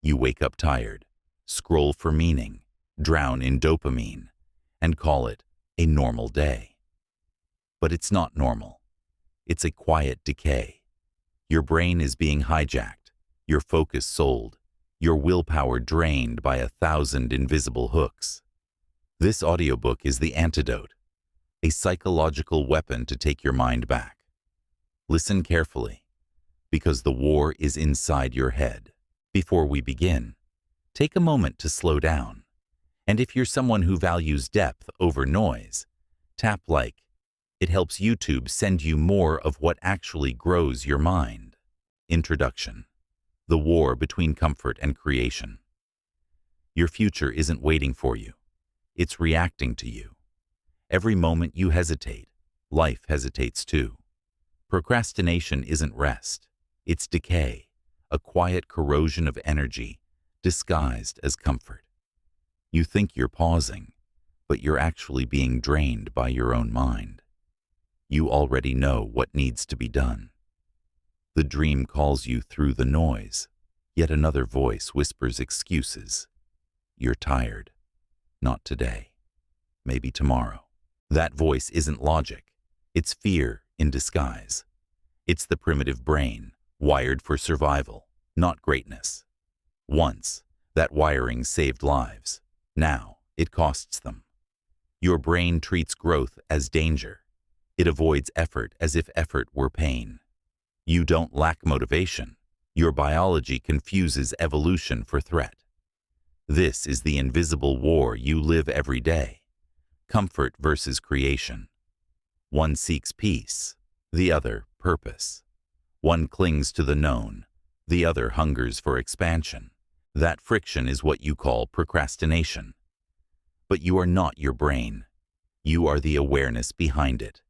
You wake up tired, scroll for meaning, drown in dopamine, and call it a normal day. But it's not normal. It's a quiet decay. Your brain is being hijacked, your focus sold, your willpower drained by 1,000 invisible hooks. This audiobook is the antidote, a psychological weapon to take your mind back. Listen carefully, because the war is inside your head. Before we begin, take a moment to slow down. And if you're someone who values depth over noise, tap like. It helps YouTube send you more of what actually grows your mind. Introduction. The war between comfort and creation. Your future isn't waiting for you. It's reacting to you. Every moment you hesitate, life hesitates too. Procrastination isn't rest. It's decay, a quiet corrosion of energy disguised as comfort. You think you're pausing, but you're actually being drained by your own mind. You already know what needs to be done. The dream calls you through the noise, yet another voice whispers excuses. You're tired. Not today. Maybe tomorrow. That voice isn't logic. It's fear in disguise. It's the primitive brain, wired for survival, not greatness. Once, that wiring saved lives. Now, it costs them. Your brain treats growth as danger. It avoids effort as if effort were pain. You don't lack motivation. Your biology confuses evolution for threat. This is the invisible war you live every day. Comfort versus creation. One seeks peace, the other purpose. One clings to the known, the other hungers for expansion. That friction is what you call procrastination. But you are not your brain. You are the awareness behind it,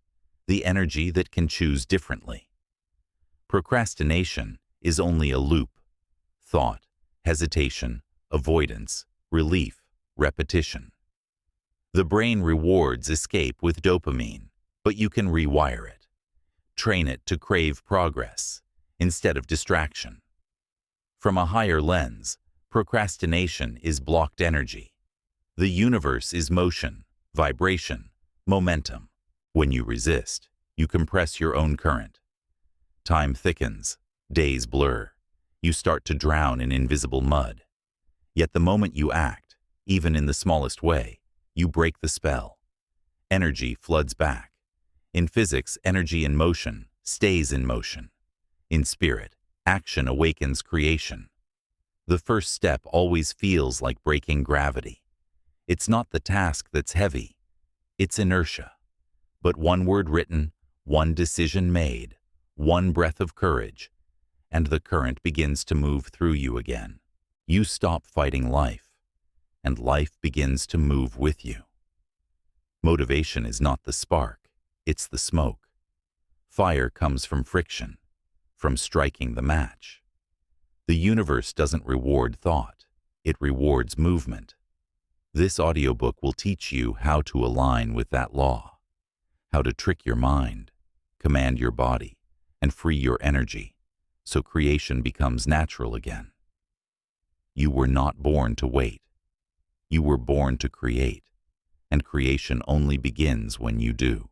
the energy that can choose differently. Procrastination is only a loop. Thought, hesitation, avoidance, relief, repetition. The brain rewards escape with dopamine, but you can rewire it. Train it to crave progress instead of distraction. From a higher lens, procrastination is blocked energy. The universe is motion, vibration, momentum. When you resist, you compress your own current. Time thickens, days blur. You start to drown in invisible mud. Yet the moment you act, even in the smallest way, you break the spell. Energy floods back. In physics, energy in motion stays in motion. In spirit, action awakens creation. The first step always feels like breaking gravity. It's not the task that's heavy, it's inertia. But one word written, one decision made, one breath of courage, and the current begins to move through you again. You stop fighting life, and life begins to move with you. Motivation is not the spark, it's the smoke. Fire comes from friction, from striking the match. The universe doesn't reward thought, it rewards movement. This audiobook will teach you how to align with that law, how to trick your mind, command your body, and free your energy, so creation becomes natural again. You were not born to wait. You were born to create, and creation only begins when you do.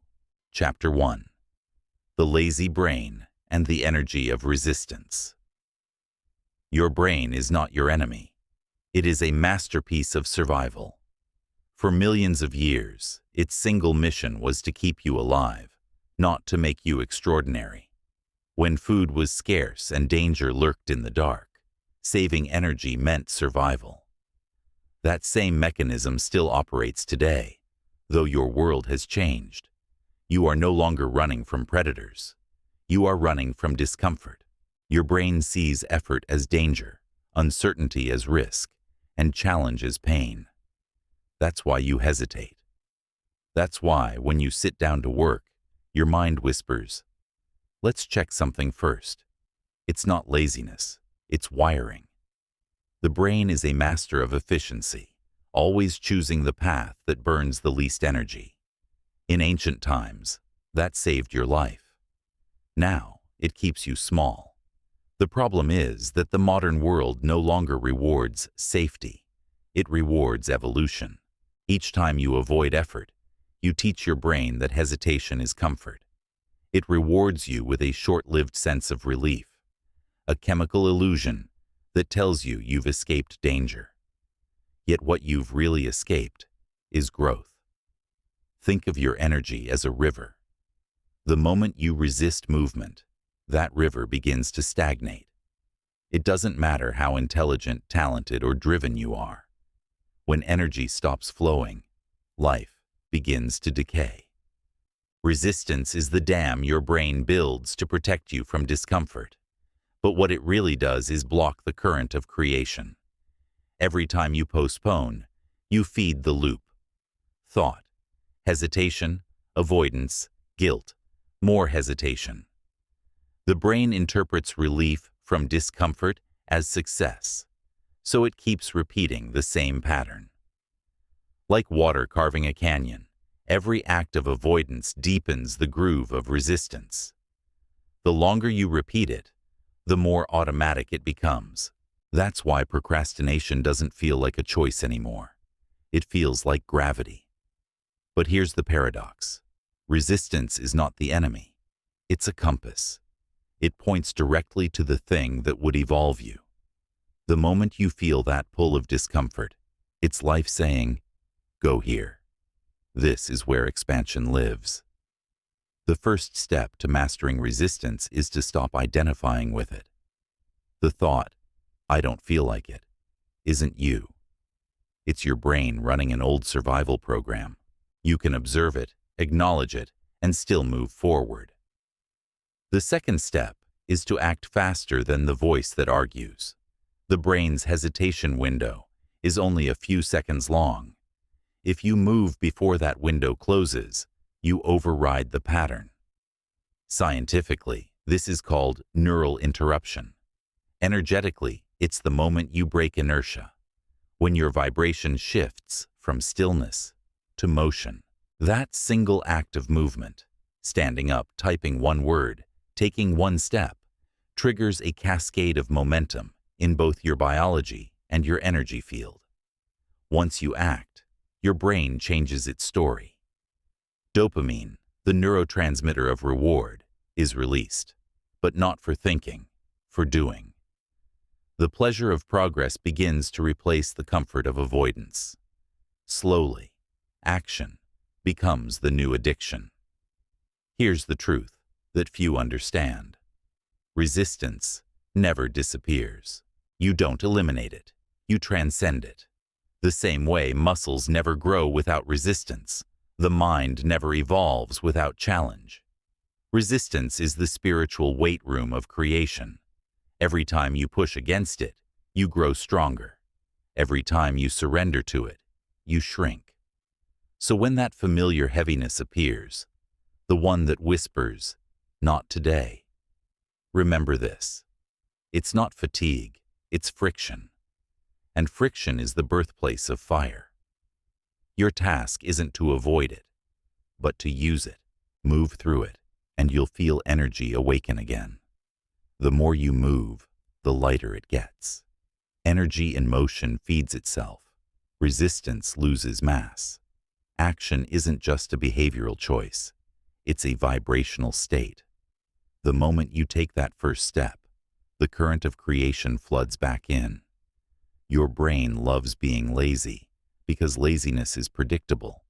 Chapter 1. The Lazy Brain and the Energy of Resistance. Your brain is not your enemy. It is a masterpiece of survival. For millions of years, its single mission was to keep you alive, not to make you extraordinary. When food was scarce and danger lurked in the dark, saving energy meant survival. That same mechanism still operates today, though your world has changed. You are no longer running from predators. You are running from discomfort. Your brain sees effort as danger, uncertainty as risk, and challenge as pain. That's why you hesitate. That's why, when you sit down to work, your mind whispers, "Let's check something first." It's not laziness, it's wiring. The brain is a master of efficiency, always choosing the path that burns the least energy. In ancient times, that saved your life. Now, it keeps you small. The problem is that the modern world no longer rewards safety. It rewards evolution. Each time you avoid effort, you teach your brain that hesitation is comfort. It rewards you with a short-lived sense of relief, a chemical illusion that tells you you've escaped danger. Yet what you've really escaped is growth. Think of your energy as a river. The moment you resist movement, that river begins to stagnate. It doesn't matter how intelligent, talented, or driven you are. When energy stops flowing, life begins to decay. Resistance is the dam your brain builds to protect you from discomfort. But what it really does is block the current of creation. Every time you postpone, you feed the loop. Thought, hesitation, avoidance, guilt, more hesitation. The brain interprets relief from discomfort as success, so it keeps repeating the same pattern. Like water carving a canyon, every act of avoidance deepens the groove of resistance. The longer you repeat it, the more automatic it becomes. That's why procrastination doesn't feel like a choice anymore. It feels like gravity. But here's the paradox. Resistance is not the enemy. It's a compass. It points directly to the thing that would evolve you. The moment you feel that pull of discomfort, it's life saying, "Go here." This is where expansion lives. The first step to mastering resistance is to stop identifying with it. The thought, "I don't feel like it," isn't you. It's your brain running an old survival program. You can observe it, acknowledge it, and still move forward. The second step is to act faster than the voice that argues. The brain's hesitation window is only a few seconds long. If you move before that window closes, you override the pattern. Scientifically, this is called neural interruption. Energetically, it's the moment you break inertia, when your vibration shifts from stillness to motion. That single act of movement, standing up, typing one word, taking one step, triggers a cascade of momentum in both your biology and your energy field. Once you act, your brain changes its story. Dopamine, the neurotransmitter of reward, is released, but not for thinking, for doing. The pleasure of progress begins to replace the comfort of avoidance. Slowly, action becomes the new addiction. Here's the truth that few understand. Resistance never disappears. You don't eliminate it. You transcend it. The same way muscles never grow without resistance, the mind never evolves without challenge. Resistance is the spiritual weight room of creation. Every time you push against it, you grow stronger. Every time you surrender to it, you shrink. So when that familiar heaviness appears, the one that whispers, "Not today," remember this. It's not fatigue, it's friction. And friction is the birthplace of fire. Your task isn't to avoid it, but to use it, move through it, and you'll feel energy awaken again. The more you move, the lighter it gets. Energy in motion feeds itself. Resistance loses mass. Action isn't just a behavioral choice. It's a vibrational state. The moment you take that first step, the current of creation floods back in. Your brain loves being lazy because laziness is predictable,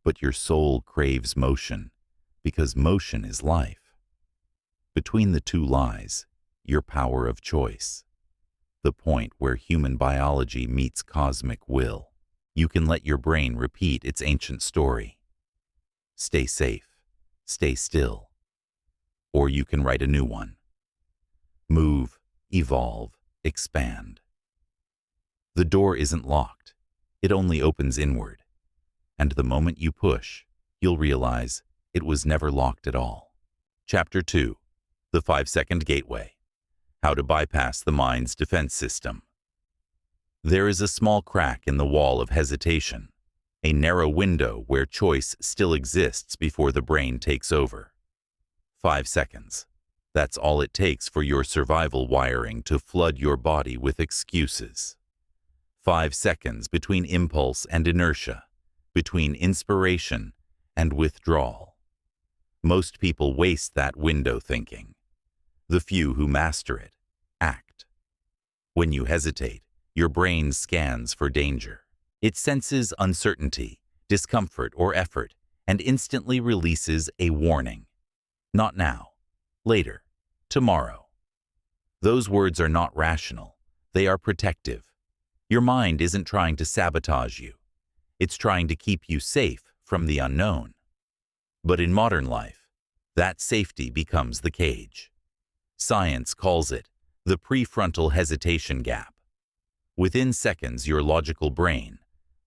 but your soul craves motion because motion is life. Between the two lies your power of choice, the point where human biology meets cosmic will. You can let your brain repeat its ancient story. Stay safe, stay still. Or you can write a new one. Move, evolve, expand. The door isn't locked. It only opens inward. And the moment you push, you'll realize it was never locked at all. Chapter 2. The 5-Second Gateway. How to bypass the mind's defense system. There is a small crack in the wall of hesitation, a narrow window where choice still exists before the brain takes over. 5 seconds. That's all it takes for your survival wiring to flood your body with excuses. 5 seconds between impulse and inertia, between inspiration and withdrawal. Most people waste that window thinking. The few who master it act. When you hesitate, your brain scans for danger. It senses uncertainty, discomfort, or effort, and instantly releases a warning. Not now. Later. Tomorrow. Those words are not rational. They are protective. Your mind isn't trying to sabotage you. It's trying to keep you safe from the unknown. But in modern life, that safety becomes the cage. Science calls it the prefrontal hesitation gap. Within seconds, your logical brain,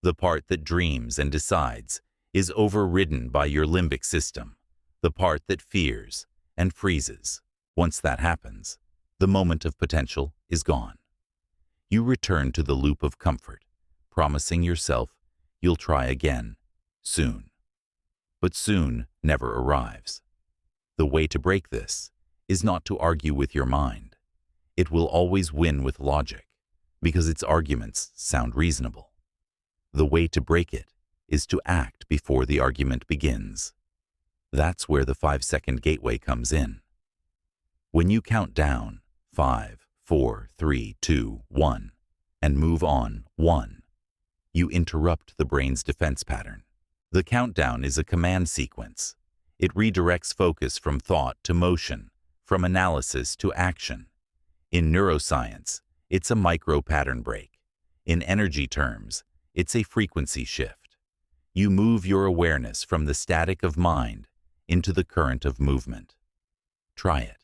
the part that dreams and decides, is overridden by your limbic system, the part that fears and freezes. Once that happens, the moment of potential is gone. You return to the loop of comfort, promising yourself you'll try again soon. But soon never arrives. The way to break this is not to argue with your mind. It will always win with logic, because its arguments sound reasonable. The way to break it is to act before the argument begins. That's where the 5-second gateway comes in. When you count down 5, 4, 3, 2, 1, and move on 1, you interrupt the brain's defense pattern. The countdown is a command sequence. It redirects focus from thought to motion, from analysis to action. In neuroscience, it's a micro-pattern break. In energy terms, it's a frequency shift. You move your awareness from the static of mind into the current of movement. Try it.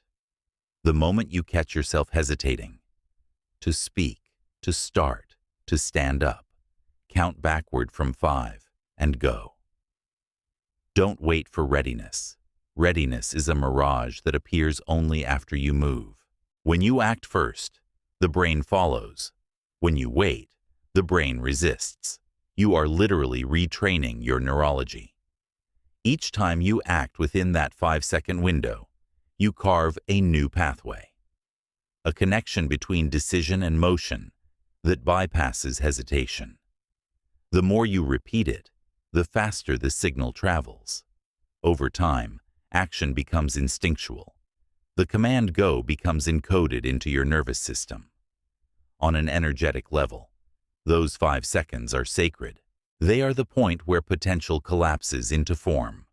The moment you catch yourself hesitating, to speak, to start, to stand up, count backward from 5 and go. Don't wait for readiness. Readiness is a mirage that appears only after you move. When you act first, the brain follows. When you wait, the brain resists. You are literally retraining your neurology. Each time you act within that 5-second window, you carve a new pathway. A connection between decision and motion that bypasses hesitation. The more you repeat it, the faster the signal travels. Over time, action becomes instinctual. The command go becomes encoded into your nervous system. On an energetic level, those 5 seconds are sacred. They are the point where potential collapses into form.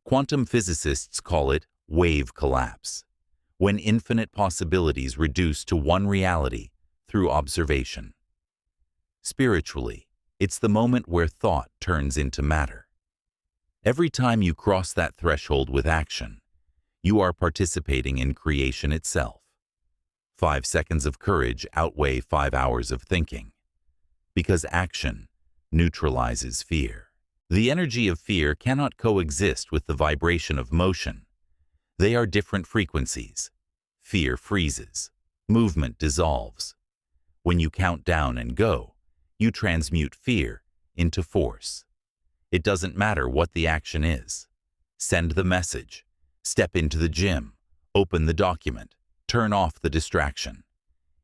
Quantum physicists call it wave collapse, when infinite possibilities reduce to one reality through observation. Spiritually, it's the moment where thought turns into matter. Every time you cross that threshold with action, you are participating in creation itself. 5 seconds of courage outweigh 5 hours of thinking, because action neutralizes fear. The energy of fear cannot coexist with the vibration of motion. They are different frequencies. Fear freezes. Movement dissolves. When you count down and go, you transmute fear into force. It doesn't matter what the action is. Send the message. Step into the gym. Open the document. Turn off the distraction.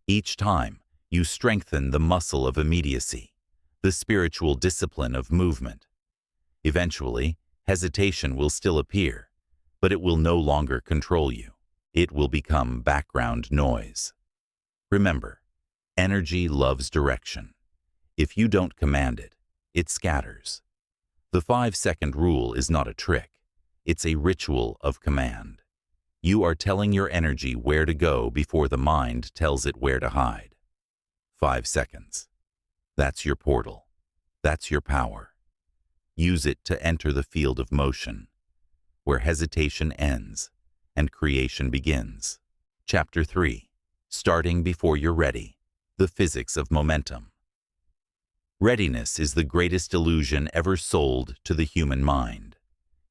Each time, you strengthen the muscle of immediacy, the spiritual discipline of movement. Eventually, hesitation will still appear, but it will no longer control you. It will become background noise. Remember, energy loves direction. If you don't command it, it scatters. The 5-second rule is not a trick. It's a ritual of command. You are telling your energy where to go before the mind tells it where to hide. 5 seconds. That's your portal. That's your power. Use it to enter the field of motion, where hesitation ends and creation begins. Chapter 3. Starting before you're ready. The physics of momentum. Readiness is the greatest illusion ever sold to the human mind.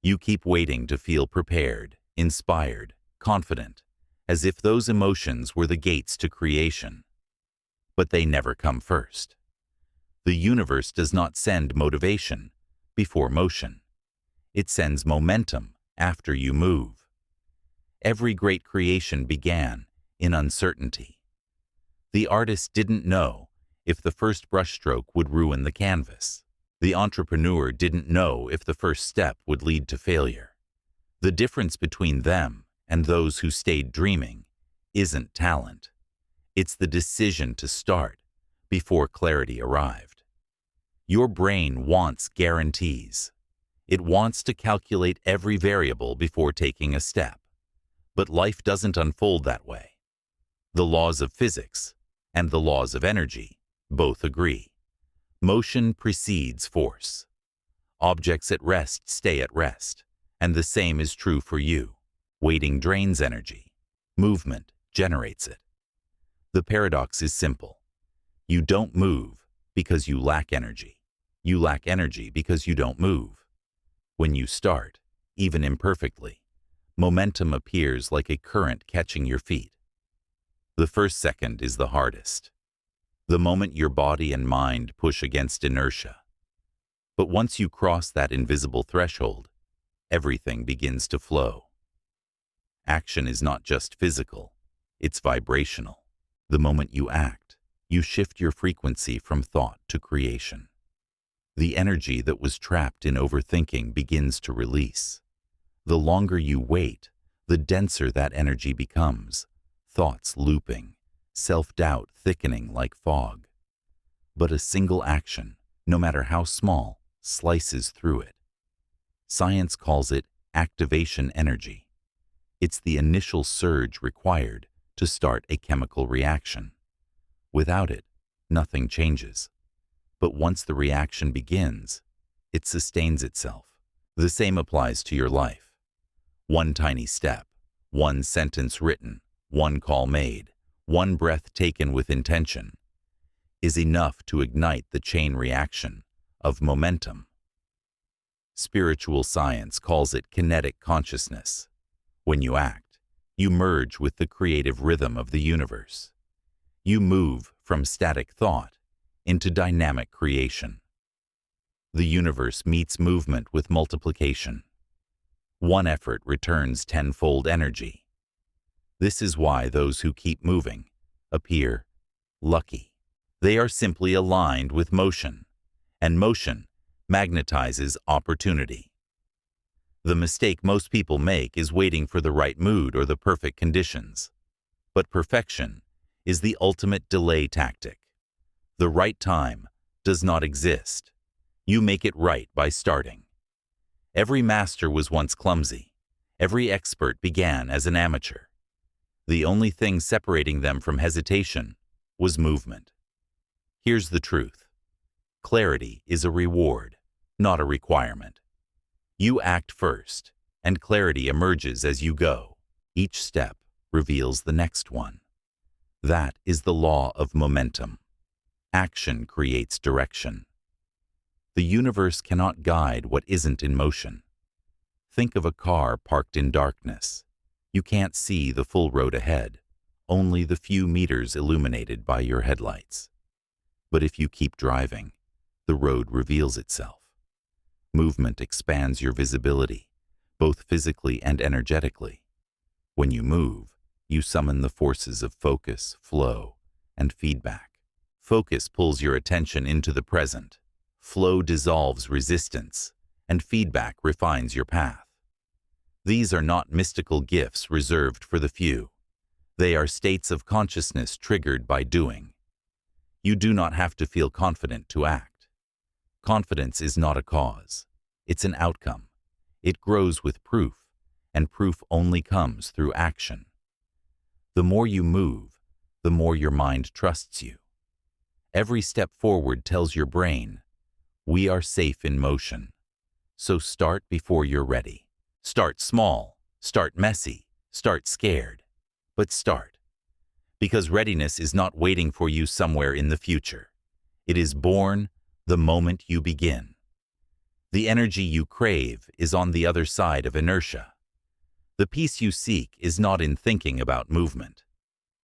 You keep waiting to feel prepared, inspired, confident, as if those emotions were the gates to creation. But they never come first. The universe does not send motivation before motion. It sends momentum after you move. Every great creation began in uncertainty. The artist didn't know if the first brushstroke would ruin the canvas. The entrepreneur didn't know if the first step would lead to failure. The difference between them and those who stayed dreaming isn't talent. It's the decision to start before clarity arrived. Your brain wants guarantees. It wants to calculate every variable before taking a step. But life doesn't unfold that way. The laws of physics and the laws of energy both agree. Motion precedes force. Objects at rest stay at rest, and the same is true for you. Waiting drains energy. Movement generates it. The paradox is simple. You don't move because you lack energy. You lack energy because you don't move. When you start, even imperfectly, momentum appears like a current catching your feet. The first second is the hardest. The moment your body and mind push against inertia. But once you cross that invisible threshold, everything begins to flow. Action is not just physical, it's vibrational. The moment you act, you shift your frequency from thought to creation. The energy that was trapped in overthinking begins to release. The longer you wait, the denser that energy becomes, thoughts looping, self-doubt thickening like fog. But a single action, no matter how small, slices through it. Science calls it activation energy. It's the initial surge required to start a chemical reaction. Without it, nothing changes. But once the reaction begins, it sustains itself. The same applies to your life. One tiny step, one sentence written, one call made, one breath taken with intention, is enough to ignite the chain reaction of momentum. Spiritual science calls it kinetic consciousness. When you act, you merge with the creative rhythm of the universe. You move from static thought into dynamic creation. The universe meets movement with multiplication. One effort returns tenfold energy. This is why those who keep moving appear lucky. They are simply aligned with motion, and motion magnetizes opportunity. The mistake most people make is waiting for the right mood or the perfect conditions. But perfection is the ultimate delay tactic. The right time does not exist. You make it right by starting. Every master was once clumsy. Every expert began as an amateur. The only thing separating them from hesitation was movement. Here's the truth. Clarity is a reward, not a requirement. You act first, and clarity emerges as you go. Each step reveals the next one. That is the law of momentum. Action creates direction. The universe cannot guide what isn't in motion. Think of a car parked in darkness. You can't see the full road ahead, only the few meters illuminated by your headlights. But if you keep driving, the road reveals itself. Movement expands your visibility, both physically and energetically. When you move, you summon the forces of focus, flow, and feedback. Focus pulls your attention into the present. Flow dissolves resistance, and feedback refines your path. These are not mystical gifts reserved for the few. They are states of consciousness triggered by doing. You do not have to feel confident to act. Confidence is not a cause. It's an outcome. It grows with proof, and proof only comes through action. The more you move, the more your mind trusts you. Every step forward tells your brain, we are safe in motion. So start before you're ready. Start small, start messy, start scared, but start. Because readiness is not waiting for you somewhere in the future. It is born the moment you begin. The energy you crave is on the other side of inertia. The peace you seek is not in thinking about movement.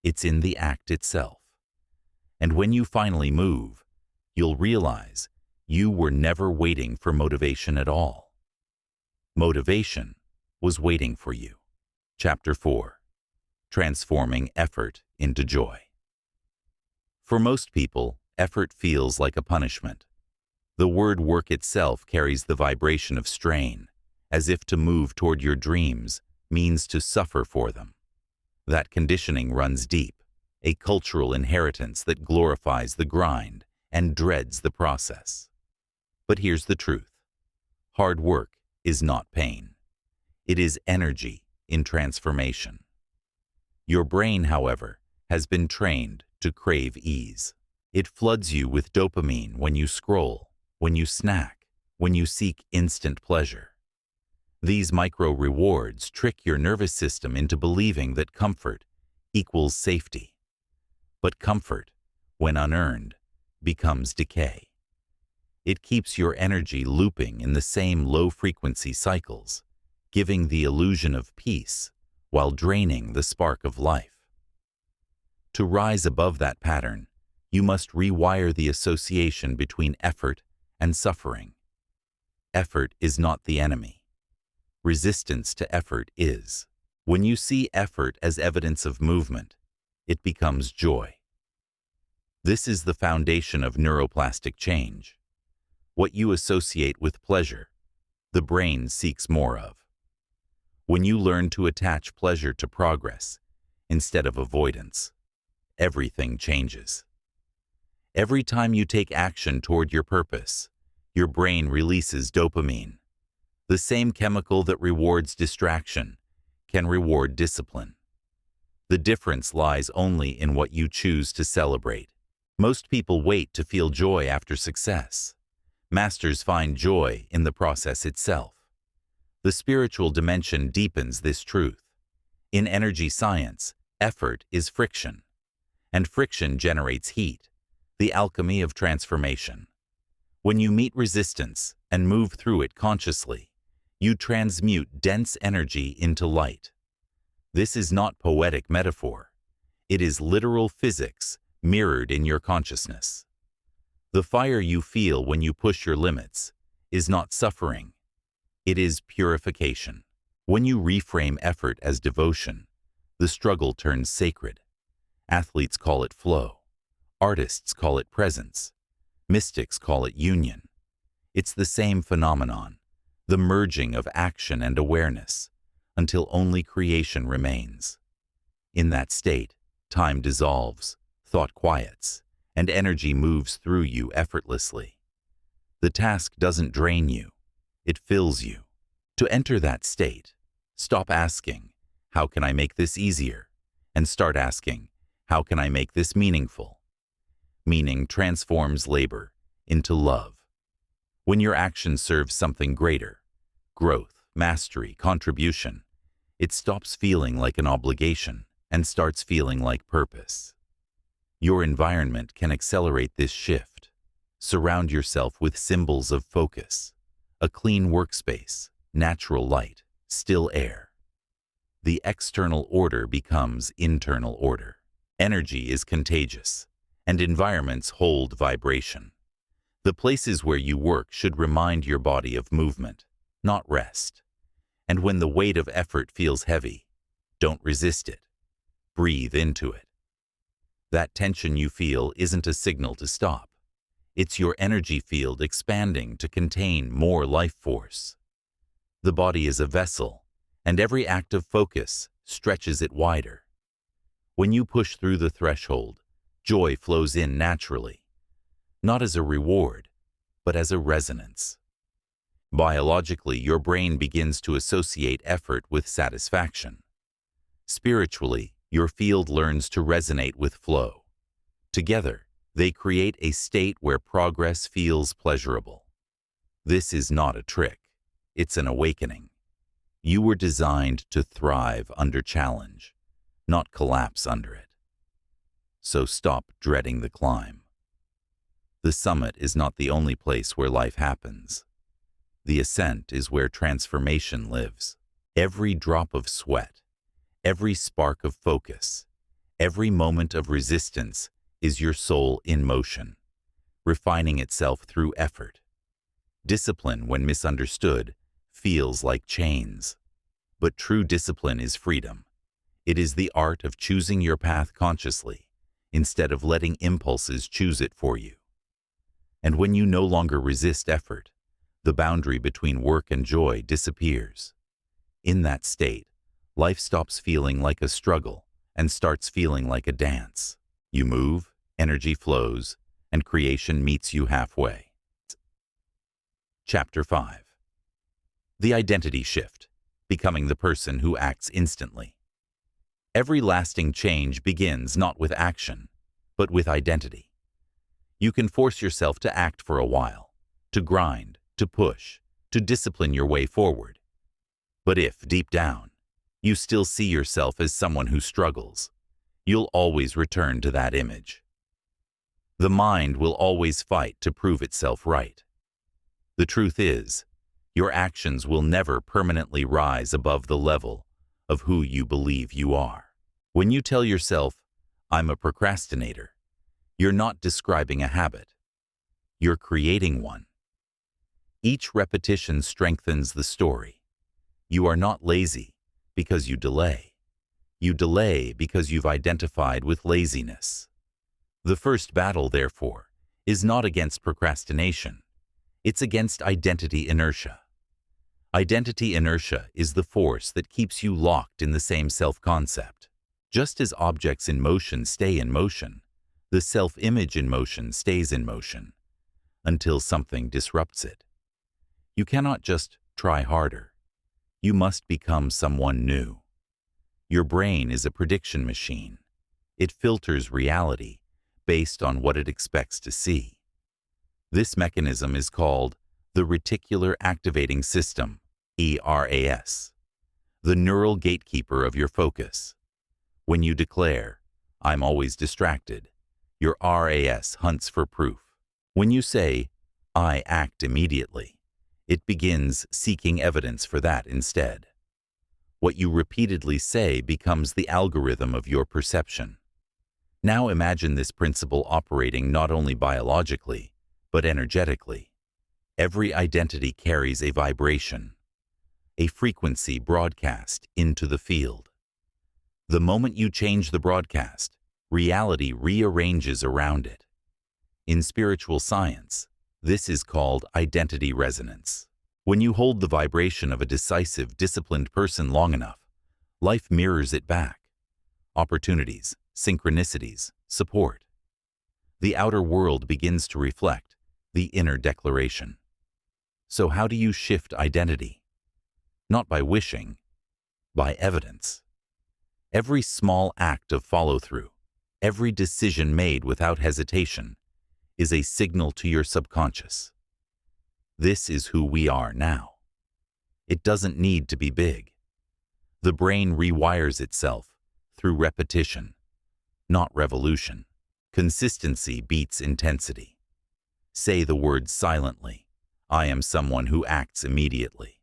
It's in the act itself. And when you finally move, you'll realize you were never waiting for motivation at all. Motivation was waiting for you. Chapter 4. Transforming Effort into Joy. For most people, effort feels like a punishment. The word work itself carries the vibration of strain, as if to move toward your dreams means to suffer for them. That conditioning runs deep, a cultural inheritance that glorifies the grind and dreads the process. But here's the truth. Hard work is not pain. It is energy in transformation. Your brain, however, has been trained to crave ease. It floods you with dopamine when you scroll, when you snack, when you seek instant pleasure. These micro-rewards trick your nervous system into believing that comfort equals safety. But comfort, when unearned, becomes decay. It keeps your energy looping in the same low-frequency cycles, giving the illusion of peace while draining the spark of life. To rise above that pattern, you must rewire the association between effort and suffering. Effort is not the enemy. Resistance to effort is. When you see effort as evidence of movement, it becomes joy. This is the foundation of neuroplastic change. What you associate with pleasure, the brain seeks more of. When you learn to attach pleasure to progress instead of avoidance, everything changes. Every time you take action toward your purpose, your brain releases dopamine. The same chemical that rewards distraction can reward discipline. The difference lies only in what you choose to celebrate. Most people wait to feel joy after success. Masters find joy in the process itself. The spiritual dimension deepens this truth. In energy science, effort is friction, and friction generates heat, the alchemy of transformation. When you meet resistance and move through it consciously, you transmute dense energy into light. This is not poetic metaphor. It is literal physics mirrored in your consciousness. The fire you feel when you push your limits is not suffering. It is purification. When you reframe effort as devotion, the struggle turns sacred. Athletes call it flow. Artists call it presence. Mystics call it union. It's the same phenomenon, the merging of action and awareness, until only creation remains. In that state, time dissolves, thought quiets, and energy moves through you effortlessly. The task doesn't drain you. It fills you. To enter that state, stop asking, "How can I make this easier?" and start asking, "How can I make this meaningful?" Meaning transforms labor into love. When your action serves something greater, growth, mastery, contribution, it stops feeling like an obligation and starts feeling like purpose. Your environment can accelerate this shift. Surround yourself with symbols of focus. A clean workspace, natural light, still air. The external order becomes internal order. Energy is contagious, and environments hold vibration. The places where you work should remind your body of movement, not rest. And when the weight of effort feels heavy, don't resist it. Breathe into it. That tension you feel isn't a signal to stop. It's your energy field expanding to contain more life force. The body is a vessel, and every act of focus stretches it wider. When you push through the threshold, joy flows in naturally, not as a reward, but as a resonance. Biologically, your brain begins to associate effort with satisfaction. Spiritually, your field learns to resonate with flow. Together, they create a state where progress feels pleasurable. This is not a trick. It's an awakening. You were designed to thrive under challenge, not collapse under it. So stop dreading the climb. The summit is not the only place where life happens. The ascent is where transformation lives. Every drop of sweat, every spark of focus, every moment of resistance is your soul in motion, refining itself through effort. Discipline, when misunderstood, feels like chains. But true discipline is freedom. It is the art of choosing your path consciously, instead of letting impulses choose it for you. And when you no longer resist effort, the boundary between work and joy disappears. In that state, life stops feeling like a struggle and starts feeling like a dance. You move, energy flows, and creation meets you halfway. Chapter 5. The Identity Shift, Becoming the Person Who Acts Instantly. Every lasting change begins not with action, but with identity. You can force yourself to act for a while, to grind, to push, to discipline your way forward. But if, deep down, you still see yourself as someone who struggles, you'll always return to that image. The mind will always fight to prove itself right. The truth is, your actions will never permanently rise above the level of who you believe you are. When you tell yourself, "I'm a procrastinator," you're not describing a habit. You're creating one. Each repetition strengthens the story. You are not lazy because you delay. You delay because you've identified with laziness. The first battle, therefore, is not against procrastination. It's against identity inertia. Identity inertia is the force that keeps you locked in the same self-concept. Just as objects in motion stay in motion, the self-image in motion stays in motion until something disrupts it. You cannot just try harder. You must become someone new. Your brain is a prediction machine. It filters reality based on what it expects to see. This mechanism is called the reticular activating system, ERAS, the neural gatekeeper of your focus. When you declare, "I'm always distracted," your RAS hunts for proof. When you say, "I act immediately," it begins seeking evidence for that instead. What you repeatedly say becomes the algorithm of your perception. Now imagine this principle operating not only biologically, but energetically. Every identity carries a vibration, a frequency broadcast into the field. The moment you change the broadcast, reality rearranges around it. In spiritual science, this is called identity resonance. When you hold the vibration of a decisive, disciplined person long enough, life mirrors it back. Opportunities, synchronicities, support. The outer world begins to reflect the inner declaration. So how do you shift identity? Not by wishing, by evidence. Every small act of follow-through, every decision made without hesitation, is a signal to your subconscious. This is who we are now. It doesn't need to be big. The brain rewires itself through repetition, not revolution. Consistency beats intensity. Say the words silently. "I am someone who acts immediately."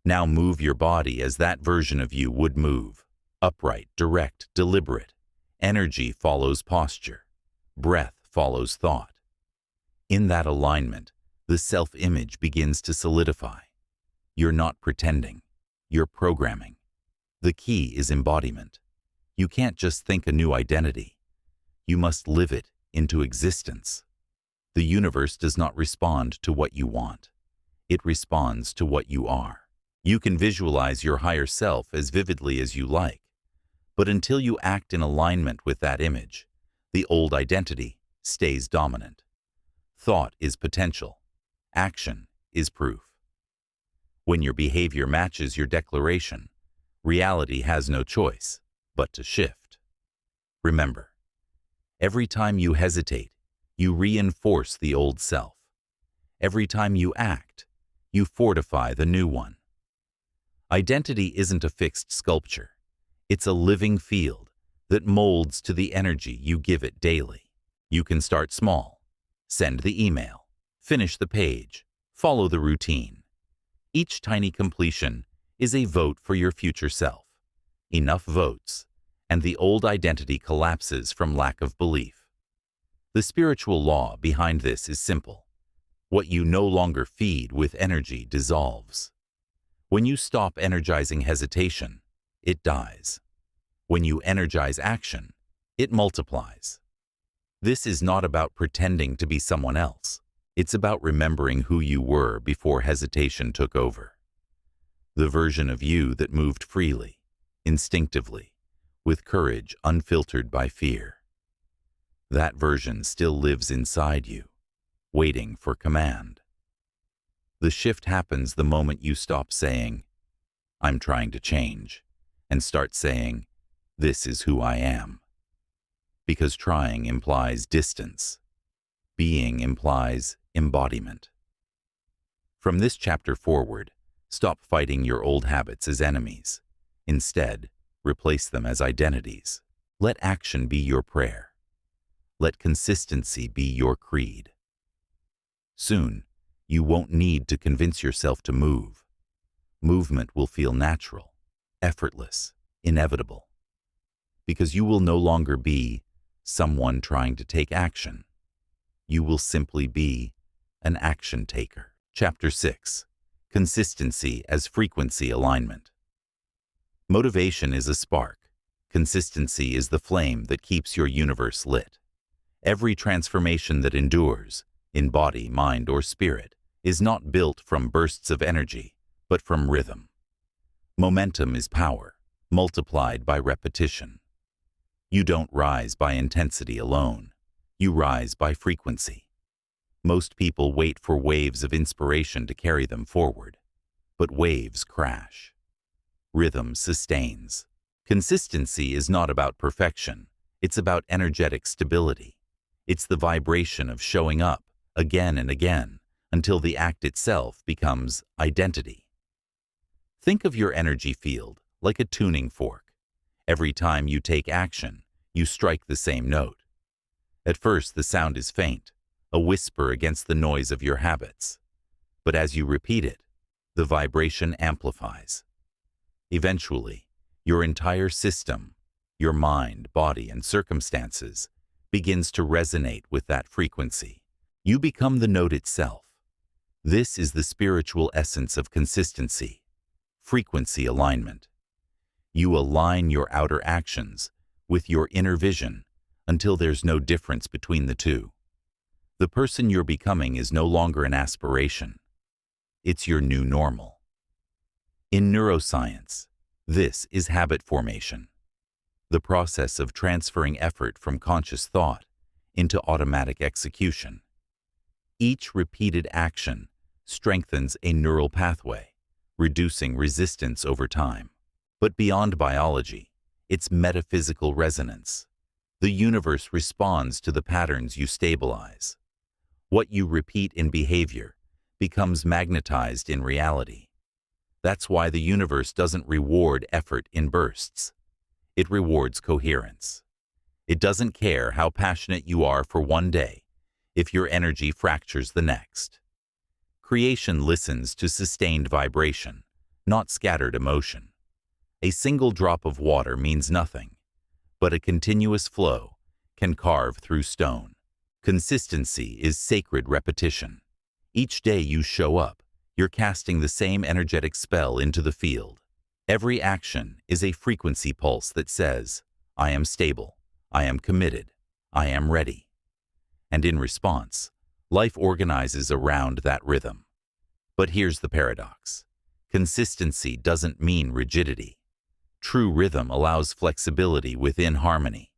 Now move your body as that version of you would move. Upright, direct, deliberate. Energy follows posture. Breath follows thought. In that alignment, the self-image begins to solidify. You're not pretending. You're programming. The key is embodiment. You can't just think a new identity. You must live it into existence. The universe does not respond to what you want. It responds to what you are. You can visualize your higher self as vividly as you like, but until you act in alignment with that image, the old identity stays dominant. Thought is potential. Action is proof. When your behavior matches your declaration, reality has no choice but to shift. Remember, every time you hesitate, you reinforce the old self. Every time you act, you fortify the new one. Identity isn't a fixed sculpture. It's a living field that molds to the energy you give it daily. You can start small. Send the email. Finish the page. Follow the routine. Each tiny completion is a vote for your future self. Enough votes, and the old identity collapses from lack of belief. The spiritual law behind this is simple. What you no longer feed with energy dissolves. When you stop energizing hesitation, it dies. When you energize action, it multiplies. This is not about pretending to be someone else. It's about remembering who you were before hesitation took over. The version of you that moved freely, instinctively, with courage unfiltered by fear. That version still lives inside you, waiting for command. The shift happens the moment you stop saying, "I'm trying to change," and start saying, "This is who I am." Because trying implies distance. Being implies embodiment. From this chapter forward, stop fighting your old habits as enemies. Instead, replace them as identities. Let action be your prayer. Let consistency be your creed. Soon, you won't need to convince yourself to move. Movement will feel natural, effortless, inevitable. Because you will no longer be someone trying to take action. You will simply be an action taker. Chapter 6. Consistency as frequency alignment. Motivation is a spark. Consistency is the flame that keeps your universe lit. Every transformation that endures, in body, mind, or spirit, is not built from bursts of energy, but from rhythm. Momentum is power, multiplied by repetition. You don't rise by intensity alone. You rise by frequency. Most people wait for waves of inspiration to carry them forward, but waves crash. Rhythm sustains. Consistency is not about perfection. It's about energetic stability. It's the vibration of showing up again and again until the act itself becomes identity. Think of your energy field like a tuning fork. Every time you take action, you strike the same note. At first, the sound is faint, a whisper against the noise of your habits. But as you repeat it, the vibration amplifies. Eventually, your entire system, your mind, body, and circumstances, begins to resonate with that frequency. You become the note itself. This is the spiritual essence of consistency, frequency alignment. You align your outer actions with your inner vision until there's no difference between the two. The person you're becoming is no longer an aspiration. It's your new normal. In neuroscience, this is habit formation, the process of transferring effort from conscious thought into automatic execution. Each repeated action strengthens a neural pathway, reducing resistance over time. But beyond biology, it's metaphysical resonance. The universe responds to the patterns you stabilize. What you repeat in behavior becomes magnetized in reality. That's why the universe doesn't reward effort in bursts. It rewards coherence. It doesn't care how passionate you are for one day if your energy fractures the next. Creation listens to sustained vibration, not scattered emotion. A single drop of water means nothing, but a continuous flow can carve through stone. Consistency is sacred repetition. Each day you show up, you're casting the same energetic spell into the field. Every action is a frequency pulse that says, "I am stable, I am committed, I am ready." And in response, life organizes around that rhythm. But here's the paradox. Consistency doesn't mean rigidity. True rhythm allows flexibility within harmony.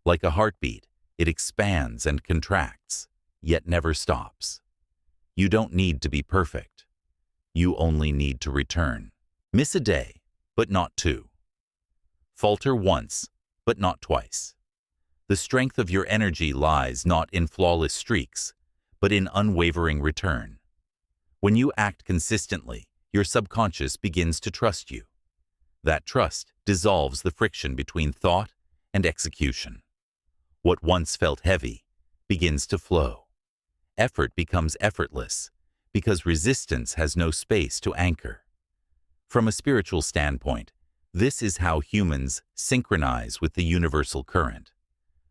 Like a heartbeat, it expands and contracts, yet never stops. You don't need to be perfect. You only need to return. Miss a day, but not two. Falter once, but not twice. The strength of your energy lies not in flawless streaks, but in unwavering return. When you act consistently, your subconscious begins to trust you. That trust dissolves the friction between thought and execution. What once felt heavy begins to flow. Effort becomes effortless because resistance has no space to anchor. From a spiritual standpoint, this is how humans synchronize with the universal current,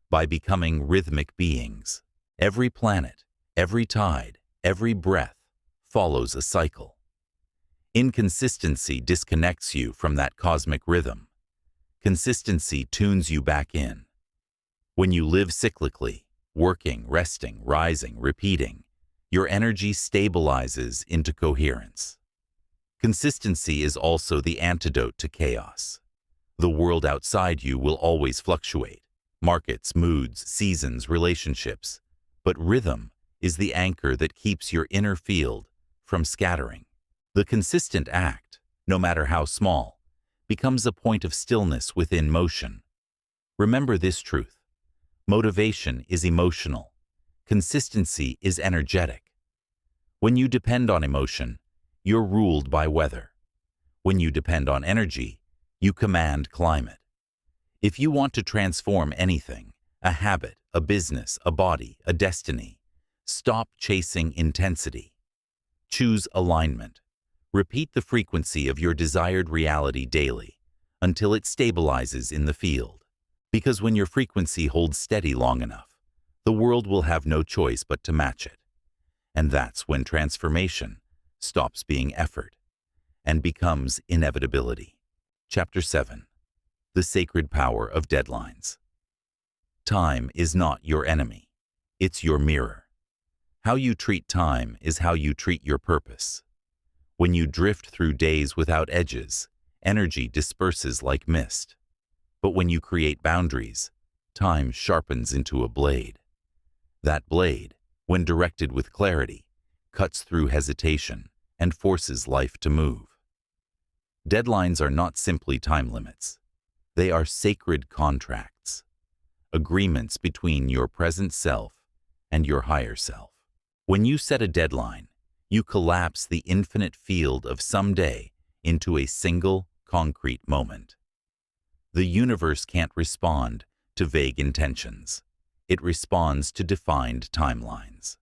by becoming rhythmic beings. Every planet, every tide, every breath follows a cycle. Inconsistency disconnects you from that cosmic rhythm. Consistency tunes you back in. When you live cyclically, working, resting, rising, repeating, your energy stabilizes into coherence. Consistency is also the antidote to chaos. The world outside you will always fluctuate. Markets, moods, seasons, relationships. But rhythm is the anchor that keeps your inner field from scattering. The consistent act, no matter how small, becomes a point of stillness within motion. Remember this truth. Motivation is emotional. Consistency is energetic. When you depend on emotion, you're ruled by weather. When you depend on energy, you command climate. If you want to transform anything, a habit, a business, a body, a destiny, stop chasing intensity. Choose alignment. Repeat the frequency of your desired reality daily until it stabilizes in the field. Because when your frequency holds steady long enough, the world will have no choice but to match it. And that's when transformation stops being effort and becomes inevitability. Chapter 7. The Sacred Power of Deadlines. Time is not your enemy. It's your mirror. How you treat time is how you treat your purpose. When you drift through days without edges, energy disperses like mist. But when you create boundaries, time sharpens into a blade. That blade, when directed with clarity, cuts through hesitation and forces life to move. Deadlines are not simply time limits. They are sacred contracts, agreements between your present self and your higher self. When you set a deadline, you collapse the infinite field of someday into a single, concrete moment. The universe can't respond to vague intentions. It responds to defined timelines.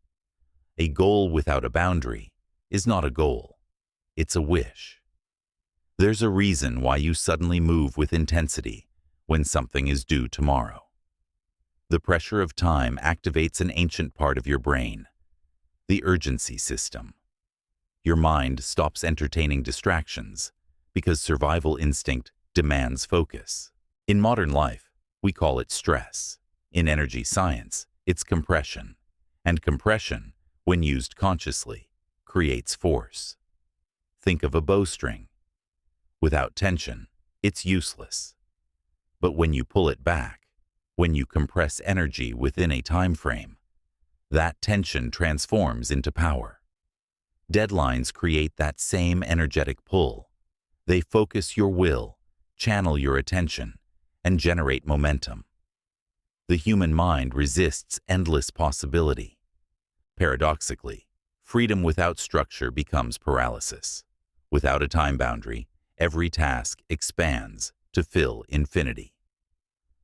A goal without a boundary is not a goal. It's a wish. There's a reason why you suddenly move with intensity when something is due tomorrow. The pressure of time activates an ancient part of your brain, the urgency system. Your mind stops entertaining distractions because survival instinct demands focus. In modern life, we call it stress. In energy science, it's compression. And compression, when used consciously, creates force. Think of a bowstring. Without tension, it's useless. But when you pull it back, when you compress energy within a time frame, that tension transforms into power. Deadlines create that same energetic pull. They focus your will, channel your attention, and generate momentum. The human mind resists endless possibility. Paradoxically, freedom without structure becomes paralysis. Without a time boundary, every task expands to fill infinity.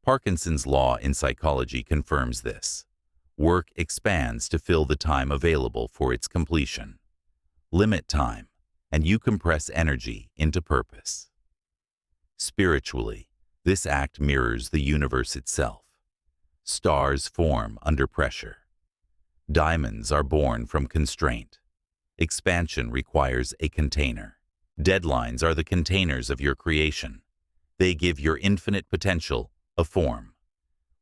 Parkinson's law in psychology confirms this. Work expands to fill the time available for its completion. Limit time, and you compress energy into purpose. Spiritually, this act mirrors the universe itself. Stars form under pressure. Diamonds are born from constraint. Expansion requires a container. Deadlines are the containers of your creation. They give your infinite potential a form.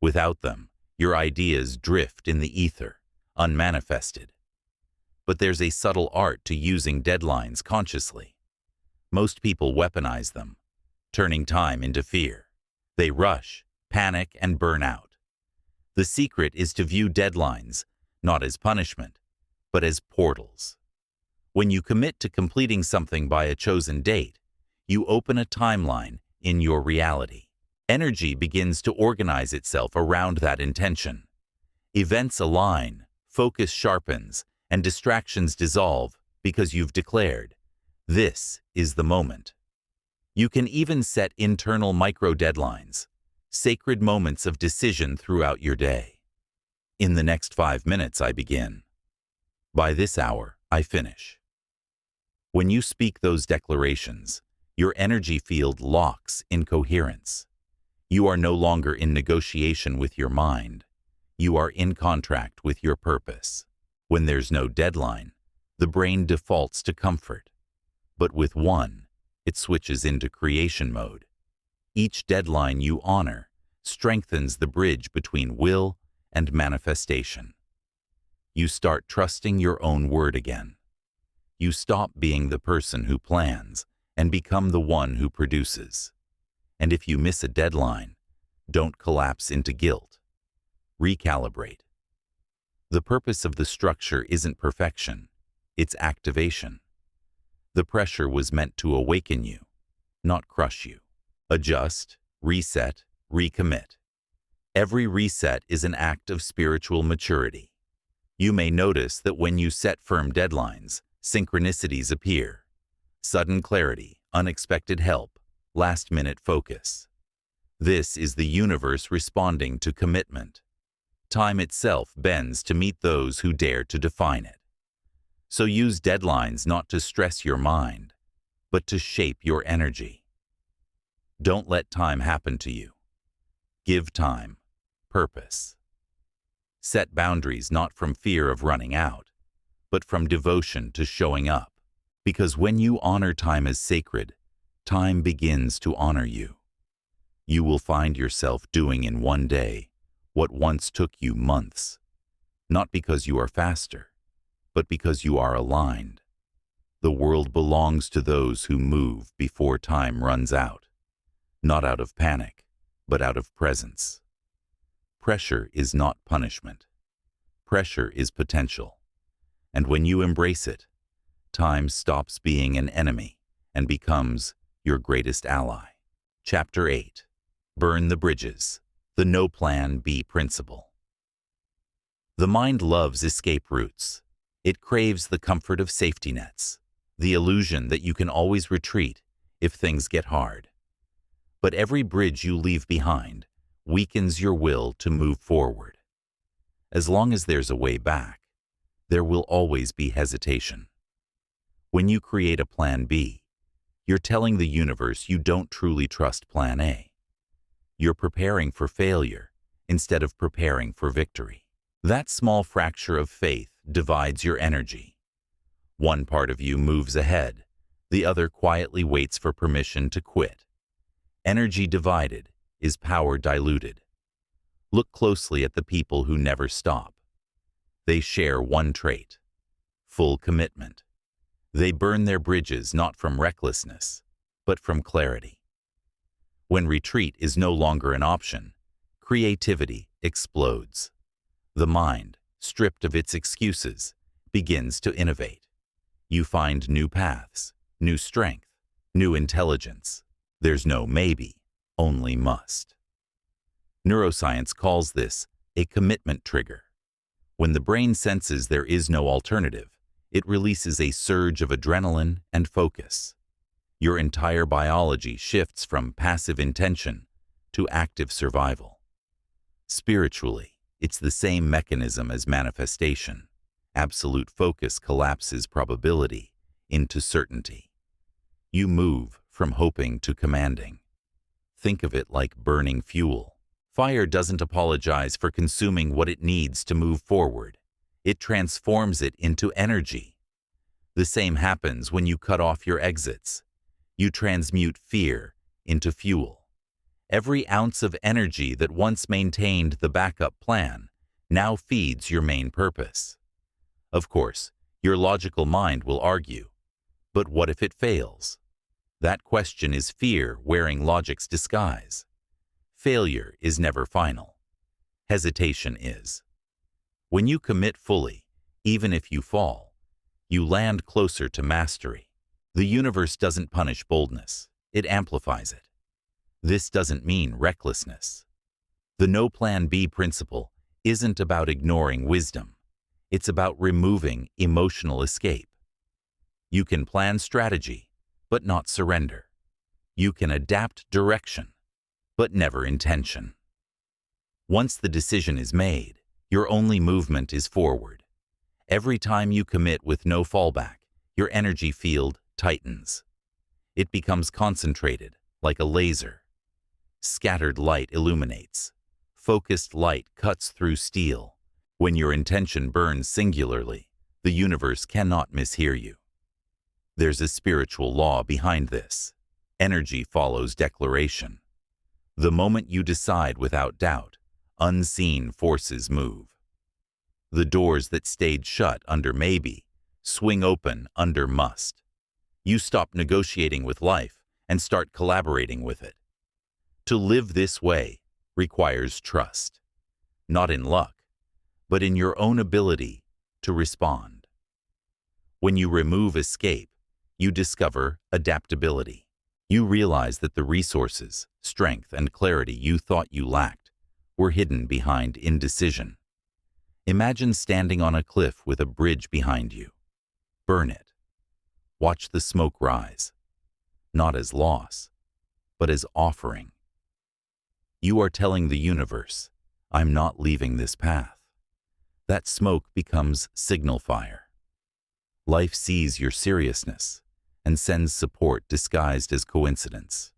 Without them, your ideas drift in the ether, unmanifested. But there's a subtle art to using deadlines consciously. Most people weaponize them, turning time into fear. They rush, panic, and burn out. The secret is to view deadlines not as punishment, but as portals. When you commit to completing something by a chosen date, you open a timeline in your reality. Energy begins to organize itself around that intention. Events align, focus sharpens, and distractions dissolve because you've declared, this is the moment. You can even set internal micro-deadlines, sacred moments of decision throughout your day. In the next 5 minutes, I begin. By this hour, I finish. When you speak those declarations, your energy field locks in coherence. You are no longer in negotiation with your mind. You are in contract with your purpose. When there's no deadline, the brain defaults to comfort. But with one, it switches into creation mode. Each deadline you honor strengthens the bridge between will and manifestation. You start trusting your own word again. You stop being the person who plans and become the one who produces. And if you miss a deadline, don't collapse into guilt. Recalibrate. The purpose of the structure isn't perfection, it's activation. The pressure was meant to awaken you, not crush you. Adjust, reset, recommit. Every reset is an act of spiritual maturity. You may notice that when you set firm deadlines, synchronicities appear. Sudden clarity, unexpected help, last-minute focus. This is the universe responding to commitment. Time itself bends to meet those who dare to define it. So use deadlines not to stress your mind, but to shape your energy. Don't let time happen to you. Give time purpose. Set boundaries not from fear of running out, but from devotion to showing up. Because when you honor time as sacred, time begins to honor you. You will find yourself doing in one day what once took you months, not because you are faster, but because you are aligned. The world belongs to those who move before time runs out, not out of panic, but out of presence. Pressure is not punishment. Pressure is potential. And when you embrace it, time stops being an enemy and becomes your greatest ally. Chapter 8. Burn the Bridges. The No Plan B Principle. The mind loves escape routes. It craves the comfort of safety nets, the illusion that you can always retreat if things get hard. But every bridge you leave behind weakens your will to move forward. As long as there's a way back, there will always be hesitation. When you create a Plan B, you're telling the universe you don't truly trust Plan A. You're preparing for failure instead of preparing for victory. That small fracture of faith divides your energy. One part of you moves ahead, the other quietly waits for permission to quit. Energy divided is power diluted. Look closely at the people who never stop. They share one trait: full commitment. They burn their bridges not from recklessness, but from clarity. When retreat is no longer an option, creativity explodes. The mind, stripped of its excuses, begins to innovate. You find new paths, new strength, new intelligence. There's no maybe, only must. Neuroscience calls this a commitment trigger. When the brain senses there is no alternative, it releases a surge of adrenaline and focus. Your entire biology shifts from passive intention to active survival. Spiritually, it's the same mechanism as manifestation. Absolute focus collapses probability into certainty. You move from hoping to commanding. Think of it like burning fuel. Fire doesn't apologize for consuming what it needs to move forward. It transforms it into energy. The same happens when you cut off your exits. You transmute fear into fuel. Every ounce of energy that once maintained the backup plan now feeds your main purpose. Of course, your logical mind will argue, but what if it fails? That question is fear wearing logic's disguise. Failure is never final. Hesitation is. When you commit fully, even if you fall, you land closer to mastery. The universe doesn't punish boldness, it amplifies it. This doesn't mean recklessness. The No Plan B principle isn't about ignoring wisdom. It's about removing emotional escape. You can plan strategy, but not surrender. You can adapt direction, but never intention. Once the decision is made, your only movement is forward. Every time you commit with no fallback, your energy field tightens. It becomes concentrated, like a laser. Scattered light illuminates. Focused light cuts through steel. When your intention burns singularly, the universe cannot mishear you. There's a spiritual law behind this. Energy follows declaration. The moment you decide without doubt, unseen forces move. The doors that stayed shut under maybe swing open under must. You stop negotiating with life and start collaborating with it. To live this way requires trust, not in luck, but in your own ability to respond. When you remove escape, you discover adaptability. You realize that the resources, strength, and clarity you thought you lacked were hidden behind indecision. Imagine standing on a cliff with a bridge behind you. Burn it. Watch the smoke rise, not as loss, but as offering. You are telling the universe, I'm not leaving this path. That smoke becomes signal fire. Life sees your seriousness and sends support disguised as coincidence.